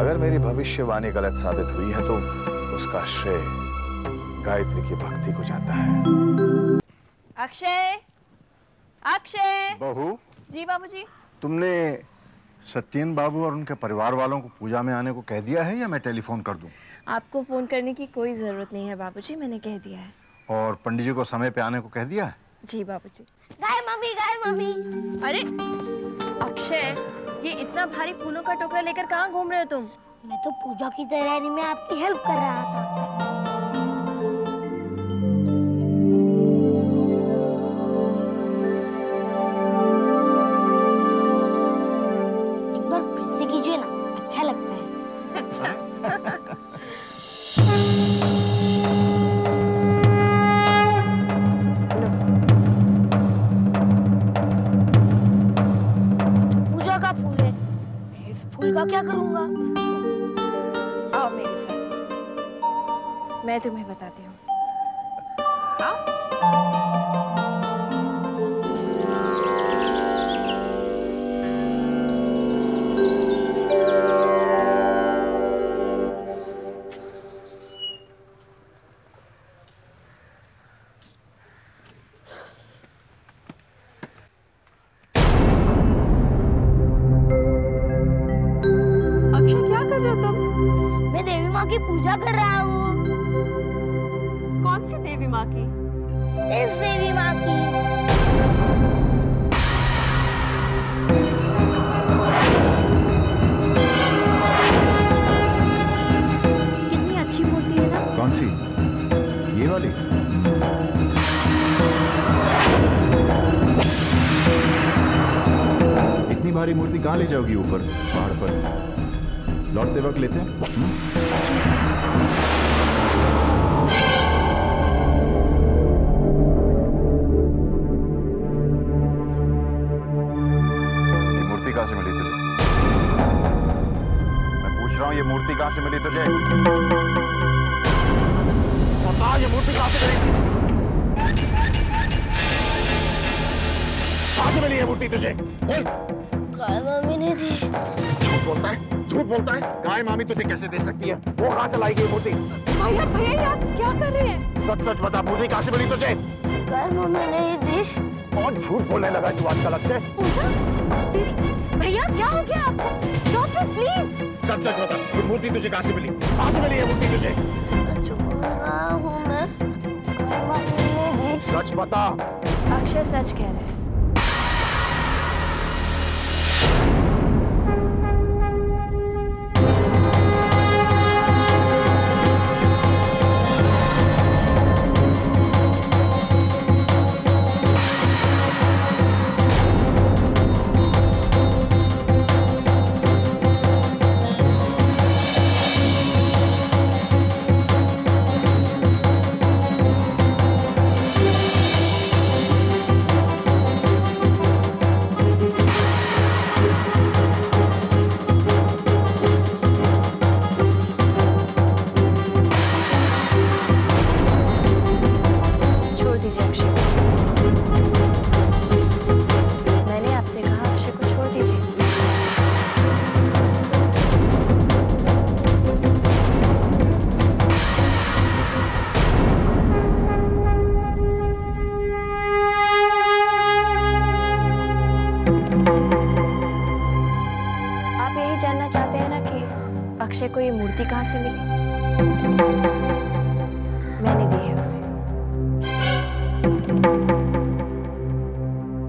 Speaker 13: अगर मेरी भविष्यवाणी गलत साबित हुई है तो उसका श्रेय गायत्री की भक्ति को जाता है।
Speaker 11: अक्षय, अक्षय।
Speaker 13: बहू
Speaker 11: जी बाबूजी।
Speaker 13: तुमने सत्येन बाबू और उनके परिवार वालों को पूजा में आने को कह दिया है या मैं टेलीफोन कर दूं?
Speaker 11: आपको फोन करने की कोई जरूरत नहीं है बाबूजी, मैंने कह दिया है।
Speaker 13: और पंडित जी को समय पे आने को कह दिया है?
Speaker 11: जी बाबूजी। गाय मम्मी, गाय मम्मी। अरे अक्षय, ये इतना भारी फूलों का टोकरा लेकर कहाँ घूम रहे हो तुम?
Speaker 15: मैं तो पूजा की तैयारी में आपकी हेल्प कर रहा था। एक बार फिर से कीजिए ना, अच्छा लगता है।
Speaker 11: अच्छा।
Speaker 15: फूल का क्या करूंगा?
Speaker 11: आओ मेरे साथ, मैं तुम्हें बताती हूँ।
Speaker 15: मैं देवी माँ की पूजा कर रहा हूँ।
Speaker 5: कौन सी देवी माँ की?
Speaker 15: इस देवी माँ की।
Speaker 8: कितनी अच्छी मूर्ति है ना?
Speaker 2: कौन सी? ये वाली? इतनी भारी मूर्ति कहाँ ले जाओगी ऊपर पहाड़ पर? लौटते वक्त लेते हैं।
Speaker 13: ये मूर्ति कहाँ से मिली तुझे? मैं पूछ रहा हूँ, ये मूर्ति कहाँ से मिली तुझे? बता, ये मूर्ति कहाँ से मिली? कहाँ से मिली ये मूर्ति तुझे? बोल।
Speaker 15: गाय मम्मी ने दी।
Speaker 13: झूठ बोलता है, झूठ बोलता है। गाय मामी तुझे कैसे दे सकती है? वो कहाँ से लाएगी ये मूर्ति?
Speaker 5: भैया भैया, आप क्या कर रहे हैं?
Speaker 13: सच सच बता, मूर्ति कहाँ से मिली तुझे?
Speaker 15: गाय मम्मी ने ही दी।
Speaker 13: कौन झूठ बोलने लगा तू आजकल? अक्षय,
Speaker 5: पूजा, भैया क्या हो गया आपको? Stop it please.
Speaker 13: सच सच बता, ये मूर्ति तुझे कहाँ से मिली? कहाँ से मिली ये मूर्ति तुझे?
Speaker 15: सच बोल रहा हूँ मैं। गाय मम्मी ने दी।
Speaker 13: सच बता।
Speaker 11: अक्षय सच कह रहे हैं। अक्षय को ये मूर्ति कहाँ से मिली? मैंने दी है उसे।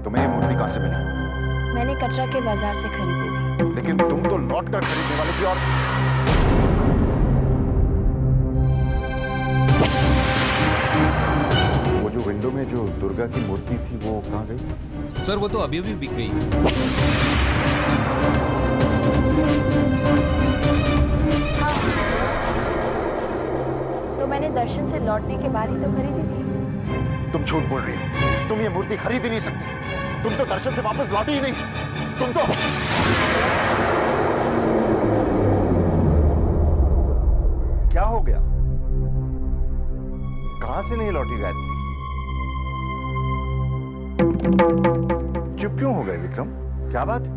Speaker 13: तुम्हें ये मूर्ति कहाँ से मिली?
Speaker 11: मैंने कटरा के बाजार से खरीदी थी।
Speaker 13: लेकिन तुम तो लौट कर खरीदने वाली थी। और वो जो जो विंडो में जो दुर्गा की मूर्ति थी वो कहाँ गई?
Speaker 16: सर वो तो अभी अभी बिक गई।
Speaker 11: हाँ। तो मैंने दर्शन से लौटने के बाद ही तो खरीदी थी।
Speaker 2: तुम झूठ बोल रही हो। तुम ये मूर्ति खरीद ही नहीं सकती। तुम तो दर्शन से वापस लौटी ही नहीं। तुम तो
Speaker 13: क्या हो गया? कहां से नहीं लौटी गायत्री? चुप क्यों हो गए विक्रम? क्या बात है?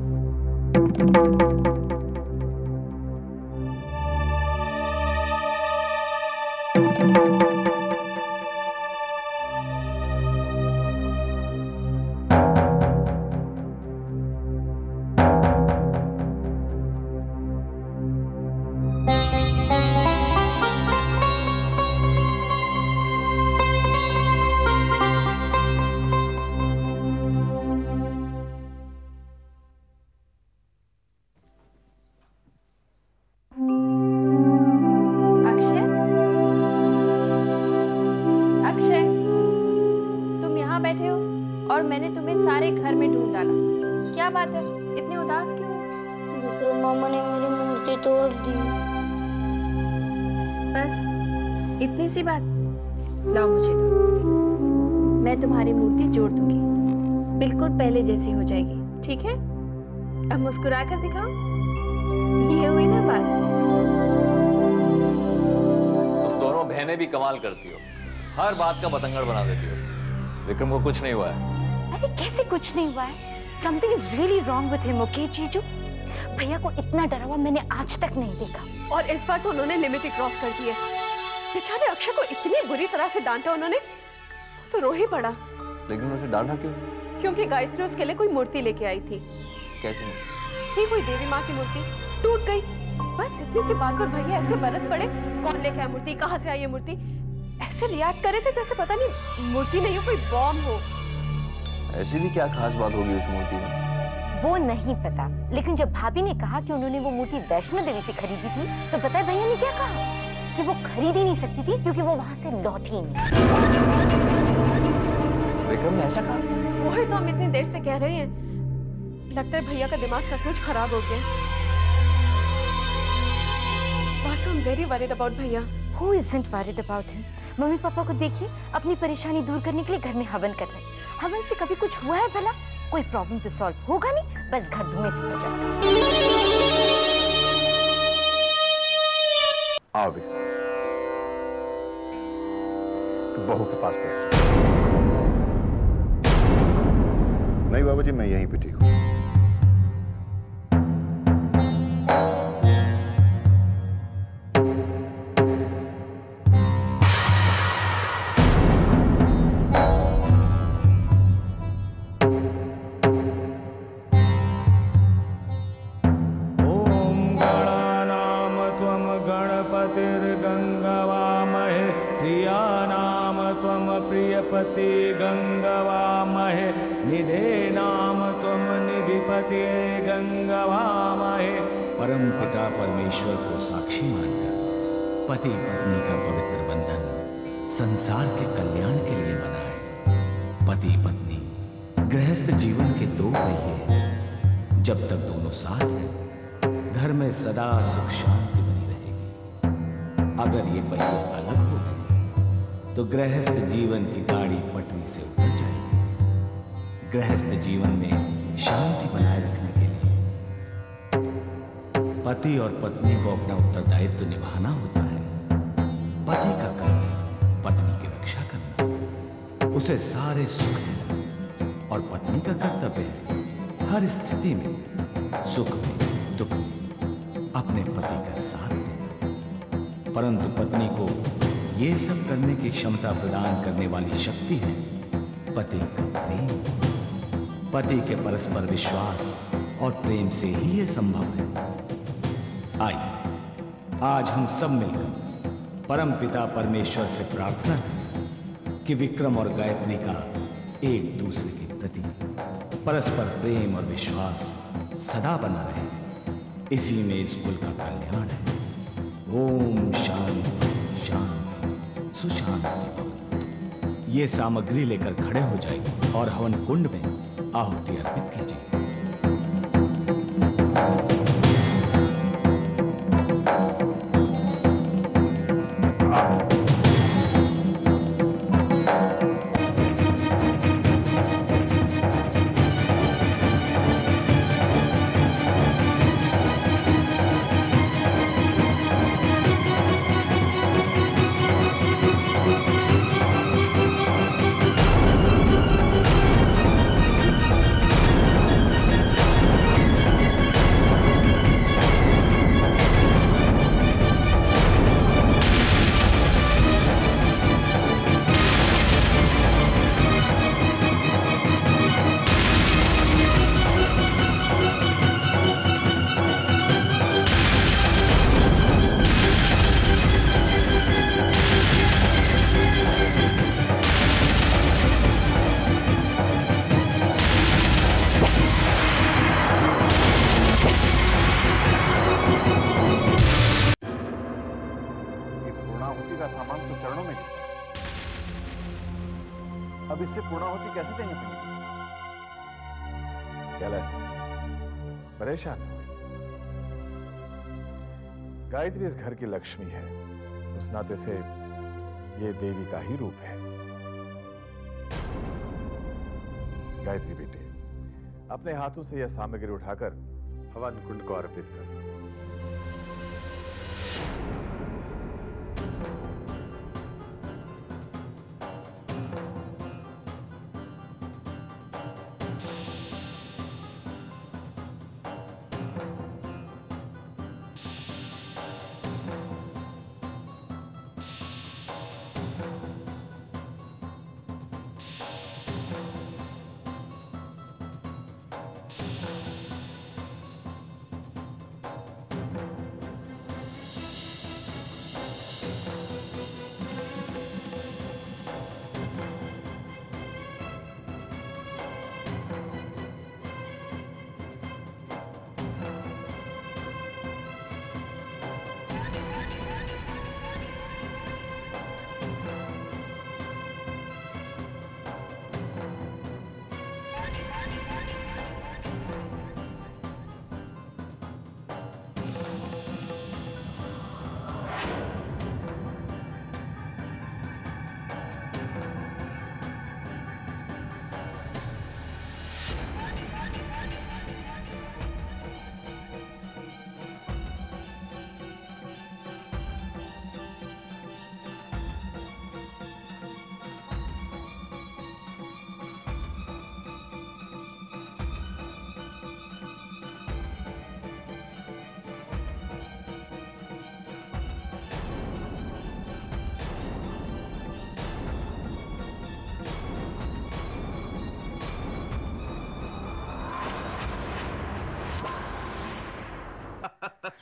Speaker 11: इतनी सी बात? लाओ मुझे दो। मैं तुम्हारी मूर्ति जोड़ दूंगी, बिल्कुल पहले जैसी हो जाएगी, ठीक है? अब मुस्कुरा कर दिखाओ। ये हुई ना बात।
Speaker 4: तुम दोनों बहनें भी कमाल करती हो, हर बात का बतंगड़ बना देती हो। विक्रम को कुछ नहीं हुआ है।
Speaker 8: अरे कैसे कुछ नहीं हुआ है? Something is really wrong with him, okay जीजू? भैया को इतना डरा हुआ मैंने आज तक नहीं देखा।
Speaker 5: और इस बार तो उन्होंने लिमिट ही क्रॉस कर दी है। बेचारे अक्षय को इतनी बुरी तरह से डांटा उन्होंने, वो तो रो ही पड़ा।
Speaker 4: लेकिन उसे डांटा क्यों?
Speaker 5: क्योंकि गायत्री उसके लिए कोई मूर्ति लेके आई थी।
Speaker 4: कैसी?
Speaker 5: थी कोई देवी माँ की मूर्ति, टूट गई। बस इतनी सी बात पर भैया ऐसे बरस पड़े, कौन लेके आया मूर्ति, कहाँ से आई ये मूर्ति? ऐसे रिएक्ट करे थे जैसे पता नहीं मूर्ति नहीं हो, कोई बॉम्ब हो।
Speaker 4: ऐसी भी क्या खास बात होगी उस मूर्ति में?
Speaker 8: वो नहीं पता, लेकिन जब भाभी ने कहा कि उन्होंने वो मूर्ति वैष्णो देवी से खरीदी थी, तो पता है भैया ने क्या कहा? कि वो खरीद ही नहीं सकती थी क्योंकि वो वहां से लौटी ही नहीं।
Speaker 4: विक्रम ने ऐसा कहा?
Speaker 5: वही तो हम इतनी देर से कह रहे हैं। लगता है भैया का दिमाग सचमुच खराब हो गया। बस I'm very worried about भैया।
Speaker 8: Who isn't worried about him? Mummy papa को देखिए, अपनी परेशानी दूर करने के लिए घर में हवन कर रहे हैं। हवन से कभी कुछ हुआ है भला? कोई प्रॉब्लम तो सॉल्व होगा नहीं, बस घर धुएं से भर जाएगा।
Speaker 13: आओ विक्रम, बहू के पास बैठ। नहीं बाबूजी, मैं यहीं पे ठीक हूँ।
Speaker 17: परम पिता परमेश्वर को साक्षी मानकर पति पत्नी का पवित्र बंधन संसार के कल्याण के लिए बना है। पति पत्नी गृहस्थ जीवन के दो पहिए हैं। जब तक दोनों साथ हैं, घर में सदा सुख शांति बनी रहेगी। अगर ये पहिए अलग हो गए तो गृहस्थ जीवन की गाड़ी पटरी से उतर जाएगी। गृहस्थ जीवन में शांति बनाए रखने के लिए पति और पत्नी को अपना उत्तरदायित्व निभाना होता है। पति का कर्तव्य पत्नी की रक्षा करना, उसे सारे सुख देना, और पत्नी का कर्तव्य है हर स्थिति में, सुख में दुख में अपने पति का साथ देना। परंतु पत्नी को ये सब करने की क्षमता प्रदान करने वाली शक्ति है पति का प्रेम। पति के परस्पर विश्वास और प्रेम से ही ये संभव है। आइए आज हम सब मिलकर परम पिता परमेश्वर से प्रार्थना करें कि विक्रम और गायत्री का एक दूसरे के प्रति परस्पर प्रेम और विश्वास सदा बना रहे। इसी में इस कुल का कल्याण है। ओम शांति शांति सुशांति भवतु। ये सामग्री लेकर खड़े हो जाइए और हवन कुंड में आहुति अर्पित कीजिए।
Speaker 13: अब इससे पूर्णाहुति कैसे देंगे पंडित? कैलाश परेशान हो। गायत्री इस घर की लक्ष्मी है, उस नाते से ये देवी का ही रूप है। गायत्री बेटे, अपने हाथों से यह सामग्री उठाकर हवन कुंड को अर्पित कर दो।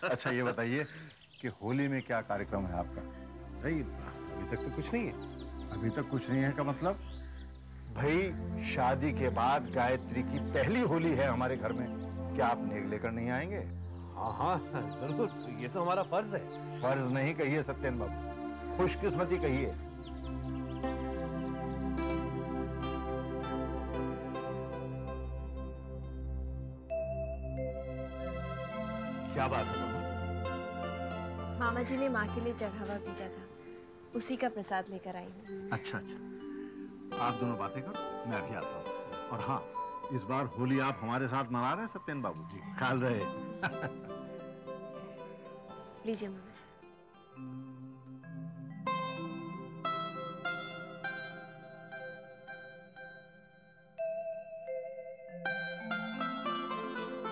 Speaker 13: अच्छा ये बताइए कि होली में क्या कार्यक्रम है आपका?
Speaker 2: भाई अभी तक तो कुछ नहीं है।
Speaker 13: अभी तक कुछ नहीं है का मतलब? भाई शादी के बाद गायत्री की पहली होली है हमारे घर में, क्या आप नेग लेकर नहीं आएंगे?
Speaker 2: हाँ हाँ जरूर, ये तो हमारा फर्ज है।
Speaker 13: फर्ज नहीं कहिए सत्येंद्र बाबू, खुशकिस्मती कहिए। क्या बात है?
Speaker 11: मामा जी ने माँ के लिए चढ़ावा भेजा था, उसी का प्रसाद लेकर आई हूँ।
Speaker 13: अच्छा अच्छा, आप दोनों बातें करो, मैं अभी आता हूँ। और हाँ, इस बार होली आप हमारे साथ मना रहे हैं सत्येंद्र बाबू जी? ख्याल रहे।
Speaker 11: लीजिए मामा जी।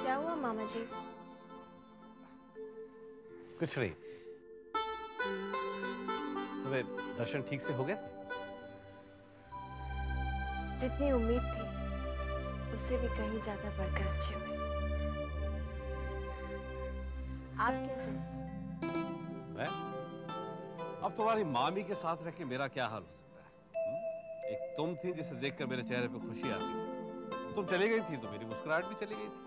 Speaker 11: क्या हुआ मामा जी?
Speaker 2: कुछ नहीं। तुम्हें दर्शन ठीक से हो गए?
Speaker 11: जितनी उम्मीद थी उससे भी कहीं ज्यादा बढ़कर अच्छे हुए। आप कैसे?
Speaker 2: मैं? अब तुम्हारी मामी के साथ रह के मेरा क्या हाल हो सकता है? एक तुम थी जिसे देखकर मेरे चेहरे पे खुशी आती थी। तुम चली गई थी तो मेरी मुस्कुराहट भी चली गई थी।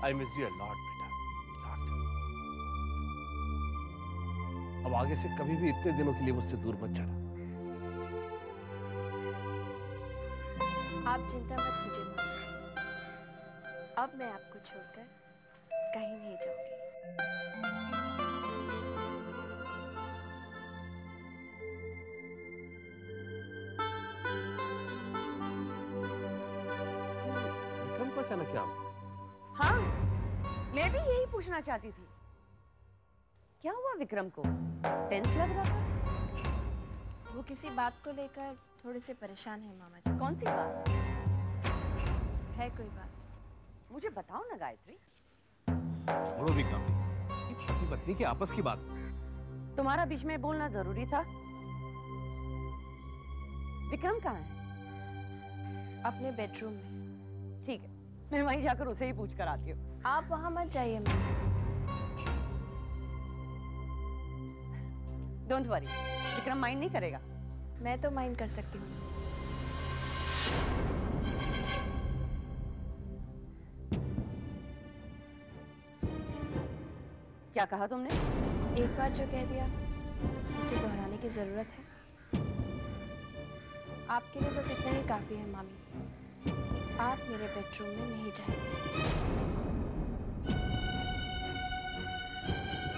Speaker 2: I missed you a lot, बेटा, lot.
Speaker 6: आगे से कभी भी इतने दिनों के लिए मुझसे दूर मत जाना।
Speaker 11: आप चिंता मत कीजिए मामा जी, अब मैं आपको छोड़कर कहीं नहीं जाऊंगी।
Speaker 6: विक्रम को अचानक क्या?
Speaker 16: हाँ, मैं भी यही पूछना चाहती थी। क्या हुआ विक्रम को? टेंस लग रहा था।
Speaker 11: वो किसी बात को लेकर थोड़े से परेशान है मामा जी।
Speaker 16: कौन सी बात?
Speaker 11: है कोई बात?
Speaker 16: मुझे बताओ ना गायत्री।
Speaker 6: छोड़ो विक्रम, पति पत्नी की आपस की बात।
Speaker 16: तुम्हारा बीच में बोलना जरूरी था। विक्रम कहाँ है?
Speaker 11: अपने बेडरूम में।
Speaker 16: ठीक है, मैं वहीं जाकर उसे ही पूछ कर आती हूँ।
Speaker 11: आप वहां मत जाइए मामा।
Speaker 16: डोंट वरी, विक्रम माइंड नहीं करेगा।
Speaker 11: मैं तो माइंड कर सकती हूँ।
Speaker 16: क्या कहा तुमने?
Speaker 11: एक बार जो कह दिया उसे दोहराने की जरूरत है। आपके लिए बस इतना ही काफी है मामी, आप मेरे बेडरूम में नहीं जाएंगे।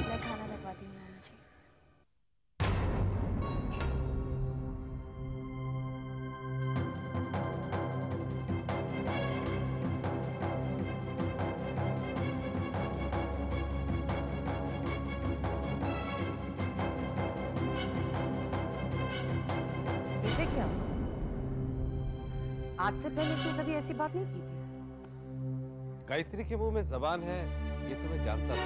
Speaker 11: मैं खाना लगवाती हूँ मामा जी।
Speaker 16: इसे क्या हुआ? आज से पहले इसने कभी ऐसी बात नहीं की थी।
Speaker 6: गायत्री के मुंह में जबान है ये तो मैं जानता था,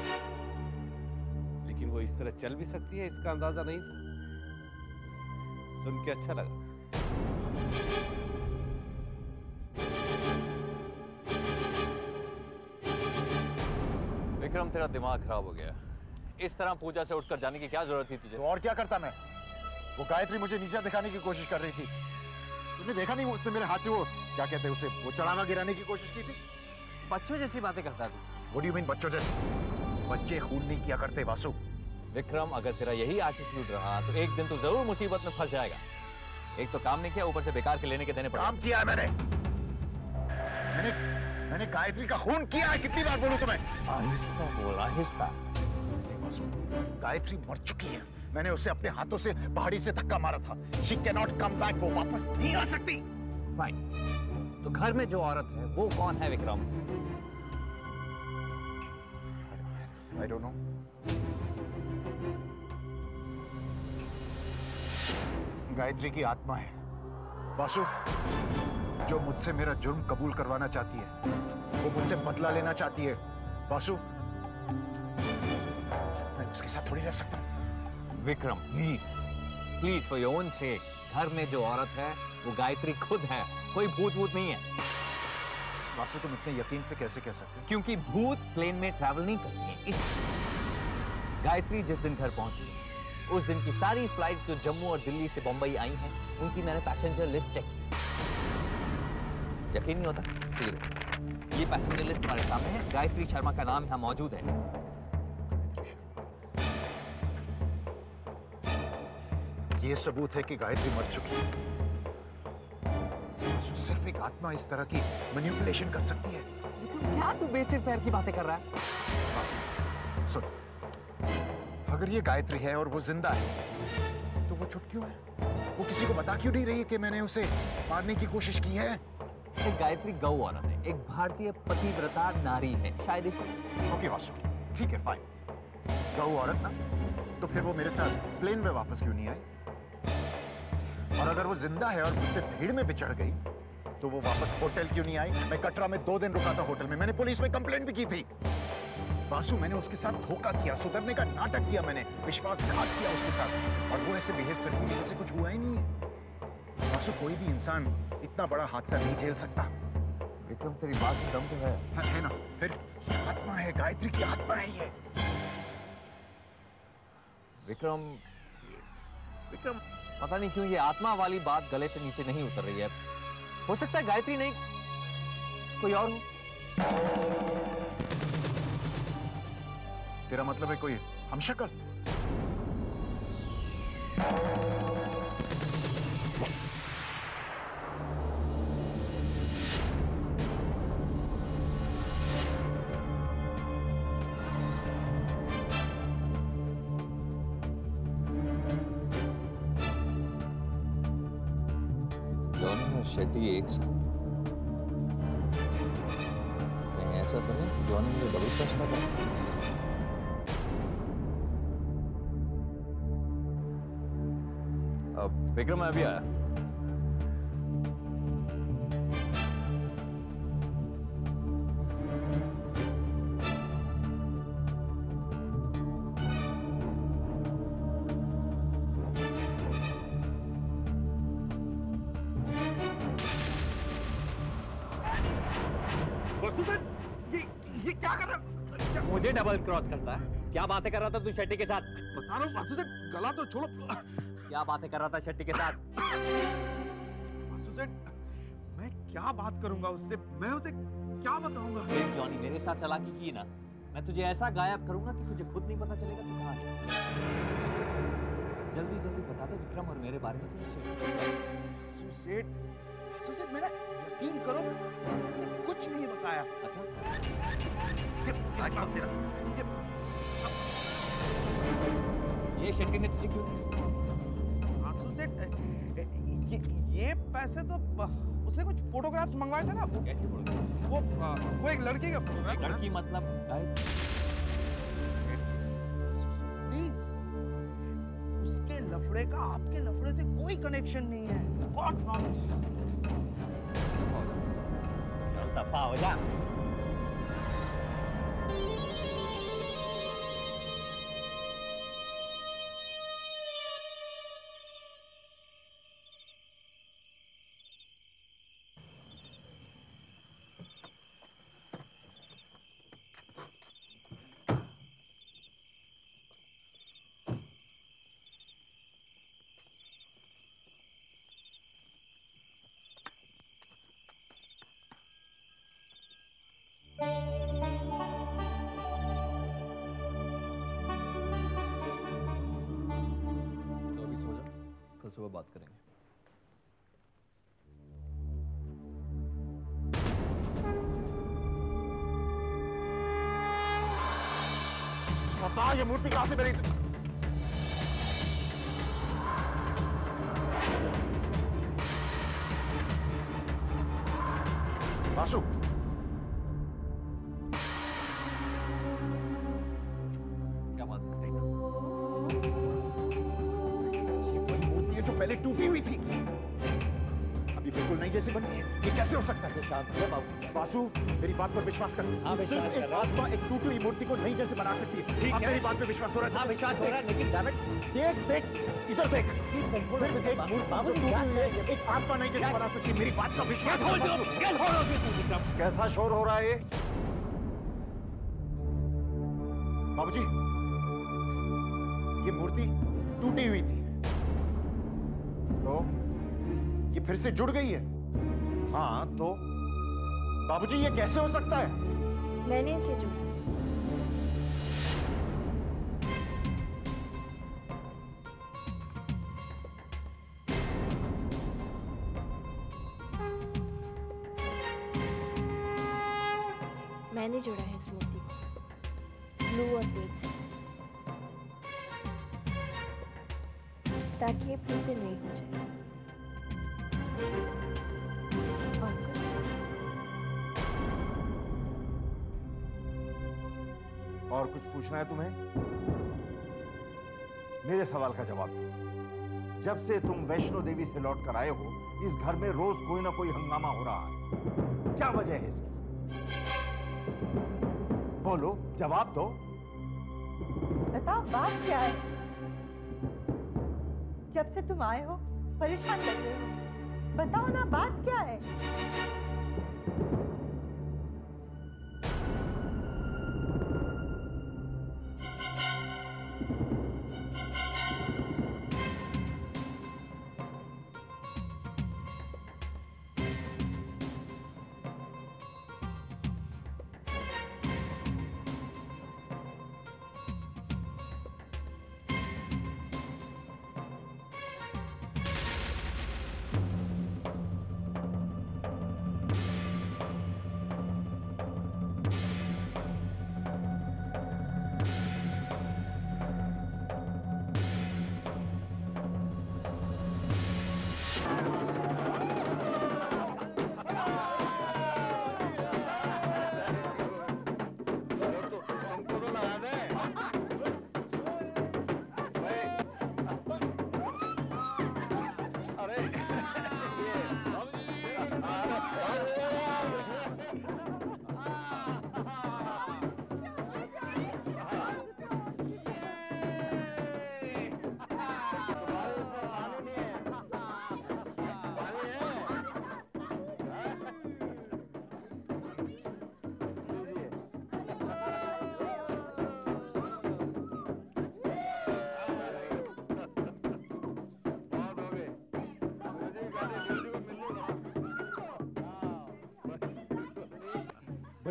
Speaker 6: लेकिन वो इस तरह चल भी सकती है इसका अंदाजा नहीं था। सुन के अच्छा लगा।
Speaker 4: विक्रम, तेरा दिमाग खराब हो गया। इस तरह पूजा से उठकर जाने की क्या जरूरत थी तुझे?
Speaker 2: तो और क्या करता मैं? वो गायत्री मुझे नीचे दिखाने की कोशिश कर रही थी। तुमने देखा नहीं उसने मेरे हाथ से वो क्या कहते हैं उसे, वो चढ़ावा गिराने की कोशिश की थी।
Speaker 4: बच्चों जैसी बातें करता है।
Speaker 2: What do you mean बच्चों जैसे? बच्चे खून नहीं किया करते वासु।
Speaker 4: विक्रम, अगर तेरा यही एटीट्यूड रहा तो एक दिन तू जरूर मुसीबत में फंस जाएगा। एक तो काम नहीं किया, ऊपर से बेकार के लेने के देने पड़े।
Speaker 2: काम किया है मैंने गायत्री का खून किया है। कितनी बार बोलूं तुम्हें?
Speaker 4: आहिस्ता बोल, आहिस्ता।
Speaker 2: गायत्री मर चुकी है। मैंने उसे अपने हाथों से पहाड़ी से धक्का मारा था। She cannot come back, वो वापस नहीं आ सकती।
Speaker 4: फाइन, तो घर में जो औरत है वो कौन है Vikram?
Speaker 2: I don't know. Gayatri की आत्मा है वासु, जो मुझसे मेरा जुर्म कबूल करवाना चाहती है। वो मुझसे बदला लेना चाहती है वासु। मैं उसके साथ थोड़ी रह सकता हूँ।
Speaker 4: Vikram, please please for your own सेक, घर में जो औरत है वो गायत्री खुद है, कोई भूत वूत नहीं है।
Speaker 2: वासु, तुम इतने यकीन से कैसे कह सकते हो?
Speaker 4: क्योंकि भूत प्लेन में ट्रैवल नहीं करते हैं। इस गायत्री जिस दिन घर पहुंची उस दिन की सारी फ्लाइट्स जो जम्मू और दिल्ली से बंबई आई हैं उनकी मैंने पैसेंजर लिस्ट चेक की। यकीन नहीं होता? ठीक है, ये पैसेंजर लिस्ट हमारे सामने है। गायत्री शर्मा का नाम यहाँ मौजूद है।
Speaker 2: ये सबूत है कि गायत्री मर चुकी है। सिर्फ एक आत्मा इस तरह की मैनिपुलेशन कर सकती है।
Speaker 4: क्या तू बेसिर पैर की बातें कर रहा है?
Speaker 2: सुन, अगर ये गायत्री है और वो जिंदा है तो वो चुप क्यों है? वो किसी को बता क्यों नहीं रही है कि मैंने उसे मारने की कोशिश की है?
Speaker 4: एक गायत्री गौ औरत है, एक भारतीय पतिव्रता नारी है, शायद इसलिए।
Speaker 2: ओके वासु, ठीक है, फाइन। गौ औरत ना, तो फिर वो मेरे साथ प्लेन में वापस क्यों नहीं आई? और अगर वो जिंदा है और मुझसे भीड़ में बिछड़ गई तो वो वापस होटल क्यों नहीं आई? मैं कटरा में 2 दिन रुका था होटल में। मैंने पुलिस में कंप्लेंट भी की थी। वासु, मैंने उसके साथ धोखा किया, सुधरने का नाटक किया, मैंने विश्वासघात किया उसके साथ, और वो ऐसे बिहेव करती है जैसे कुछ हुआ ही नहीं है। वासु, कोई भी इंसान इतना बड़ा हादसा नहीं झेल सकता।
Speaker 4: विक्रम, तेरी बात में दम तो है।
Speaker 2: है ना? फिर आत्मा है, गायत्री की आत्मा है ये।
Speaker 4: विक्रम, पता नहीं क्यों ये आत्मा वाली बात गले से नीचे नहीं उतर रही है। हो सकता है गायत्री नहीं, कोई और हो।
Speaker 2: तेरा मतलब है कोई हमशक्ल?
Speaker 10: जॉनी और शेट्टी एक साथ, कहीं ऐसा तो नहीं कि जॉनी मुझे डबल क्रॉस ना करे?
Speaker 4: विक्रम मैं अभी आया।
Speaker 2: ये क्या कर रहा?
Speaker 4: मुझे डबल क्रॉस करता है? क्या बातें कर रहा था तू शेट्टी के साथ?
Speaker 2: बता रहा हूँ वासु सेठ, गला तो छोड़ो।
Speaker 4: क्या बातें कर रहा था शेट्टी के साथ?
Speaker 2: वासु सेठ, मैं क्या बात करूंगा उससे? मैं उसे क्या बताऊंगा?
Speaker 4: देख जॉनी, मेरे साथ चालाकी की ना, मैं तुझे ऐसा गायब करूंगा कि तुझे खुद नहीं पता चलेगा तू कहाँ है। जल्दी जल्दी बता दे विक्रम और मेरे बारे में
Speaker 2: वासु सेठ, मेरा यकीन करो, मुझे कुछ नहीं बताया।
Speaker 4: अच्छा, ये शेट्टी ने तुझे क्यों?
Speaker 2: वासु सेठ, ये पैसे तो उसने कुछ फोटोग्राफ्स मंगवाए थे ना।
Speaker 4: कैसी फोटोग्राफ?
Speaker 2: वो एक लड़की का फोटोग्राफ।
Speaker 4: लड़की मतलब
Speaker 2: प्लीज, उसके लफड़े का आपके लफड़े से कोई कनेक्शन नहीं है। God promise.
Speaker 4: चल दफा हो जा। सुबह बात करेंगे।
Speaker 2: बता ये मूर्ति कहां से मिली? वासु,
Speaker 4: क्या बात है?
Speaker 2: जो पहले टूटी हुई थी अभी बिल्कुल नई जैसी बन गई है। ये कैसे हो सकता है? शांत है बाबू। वासु, मेरी बात पर विश्वास कर।
Speaker 4: हाँ, विश्वास कर रहा हूं।
Speaker 2: आत्मा एक टूटी हुई मूर्ति को नई जैसे बना सकती है। ठीक है, मेरी बात पे विश्वास हो रहा है?
Speaker 4: हाँ, विश्वास हो रहा है, लेकिन डैम इट,
Speaker 2: देख देख इधर देख, एक आत्मा नई जैसे बना सकती है। मेरी बात का विश्वास। कैसा शोर हो रहा है? बाबूजी, ये मूर्ति टूटी हुई थी तो ये फिर से जुड़ गई है। हाँ तो बाबूजी, ये कैसे हो सकता है?
Speaker 11: मैंने इसे जोड़ा। मैंने जोड़ा है इस मूर्ति को ब्लू और रेड से, ताकि ये फिर से नहीं हो जाए।
Speaker 13: और कुछ पूछना है तुम्हें? मेरे सवाल का जवाब दो। जब से तुम वैष्णो देवी से लौट कर आए हो, इस घर में रोज कोई ना कोई हंगामा हो रहा है। क्या वजह है इसकी? बोलो, जवाब दो।
Speaker 7: बताओ बात क्या है? जब से तुम आए हो परेशान लग रहे हो। बताओ ना, बात क्या है?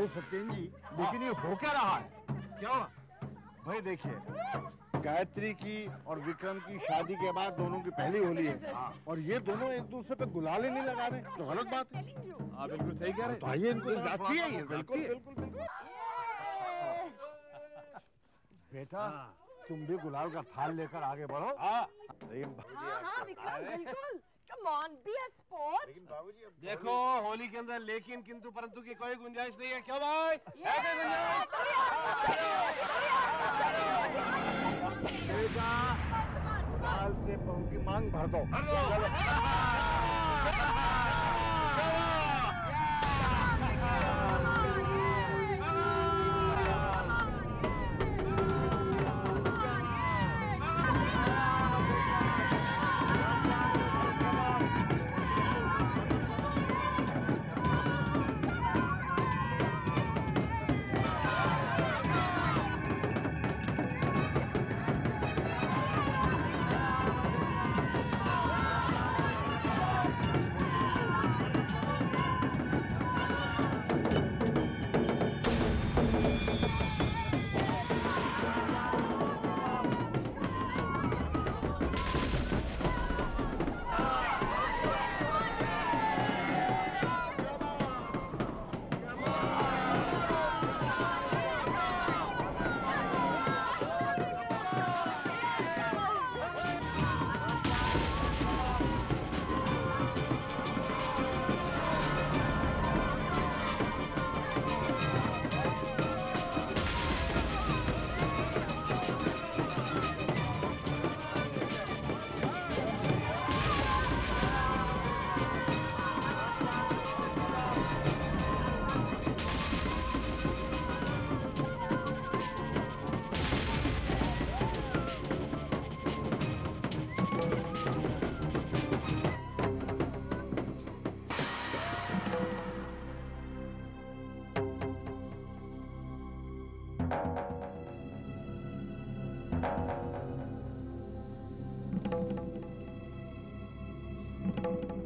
Speaker 13: भाई सत्येंद्र जी, लेकिन ये हो क्या रहा है? क्या हुआ? भाई देखिए, गायत्री की और विक्रम की शादी के बाद दोनों की पहली होली है और ये दोनों एक दूसरे पे गुलाल ही नहीं लगा रहे, तो गलत बात है।
Speaker 6: आप बिल्कुल सही कह रहे हैं।
Speaker 13: तो आइए इनको जाती है ये, बिल्कुल बिल्कुल बिल्कुल। बेटा तुम भी गुलाल का थाल लेकर आगे बढ़ो।
Speaker 7: हाँ विक्रम बिल्कुल। Come on, be a sport.
Speaker 6: देखो होली के अंदर लेकिन किंतु परंतु की कोई गुंजाइश नहीं है, क्यों भाई?
Speaker 13: बेटा गुलाल से बहू की मांग भर दो।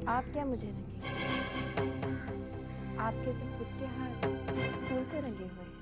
Speaker 11: आप क्या मुझे रंगेंगे? आपके तो खुद के हाथ फूल से रंगे हुए हैं।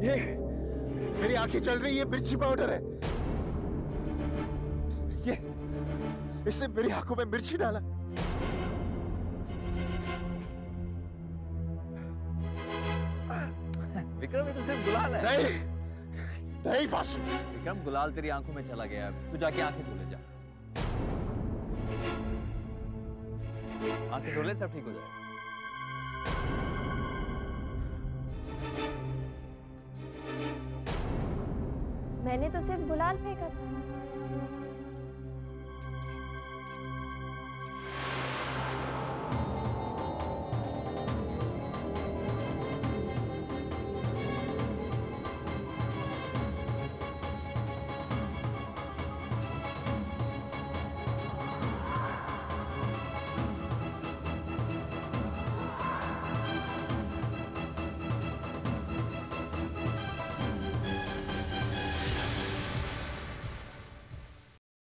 Speaker 2: ये मेरी आंखें चल रही है, मिर्ची पाउडर है। ये इससे मेरी आंखों में मिर्ची डाला।
Speaker 4: विक्रम ये तो सिर्फ गुलाल है।
Speaker 2: नहीं वासु।
Speaker 4: विक्रम गुलाल तेरी आंखों में चला गया, तू जाके आंखें धो ले जा। आंखें धो ले, सब ठीक हो जाएगा।
Speaker 11: मैंने तो सिर्फ गुलाल फेंका था।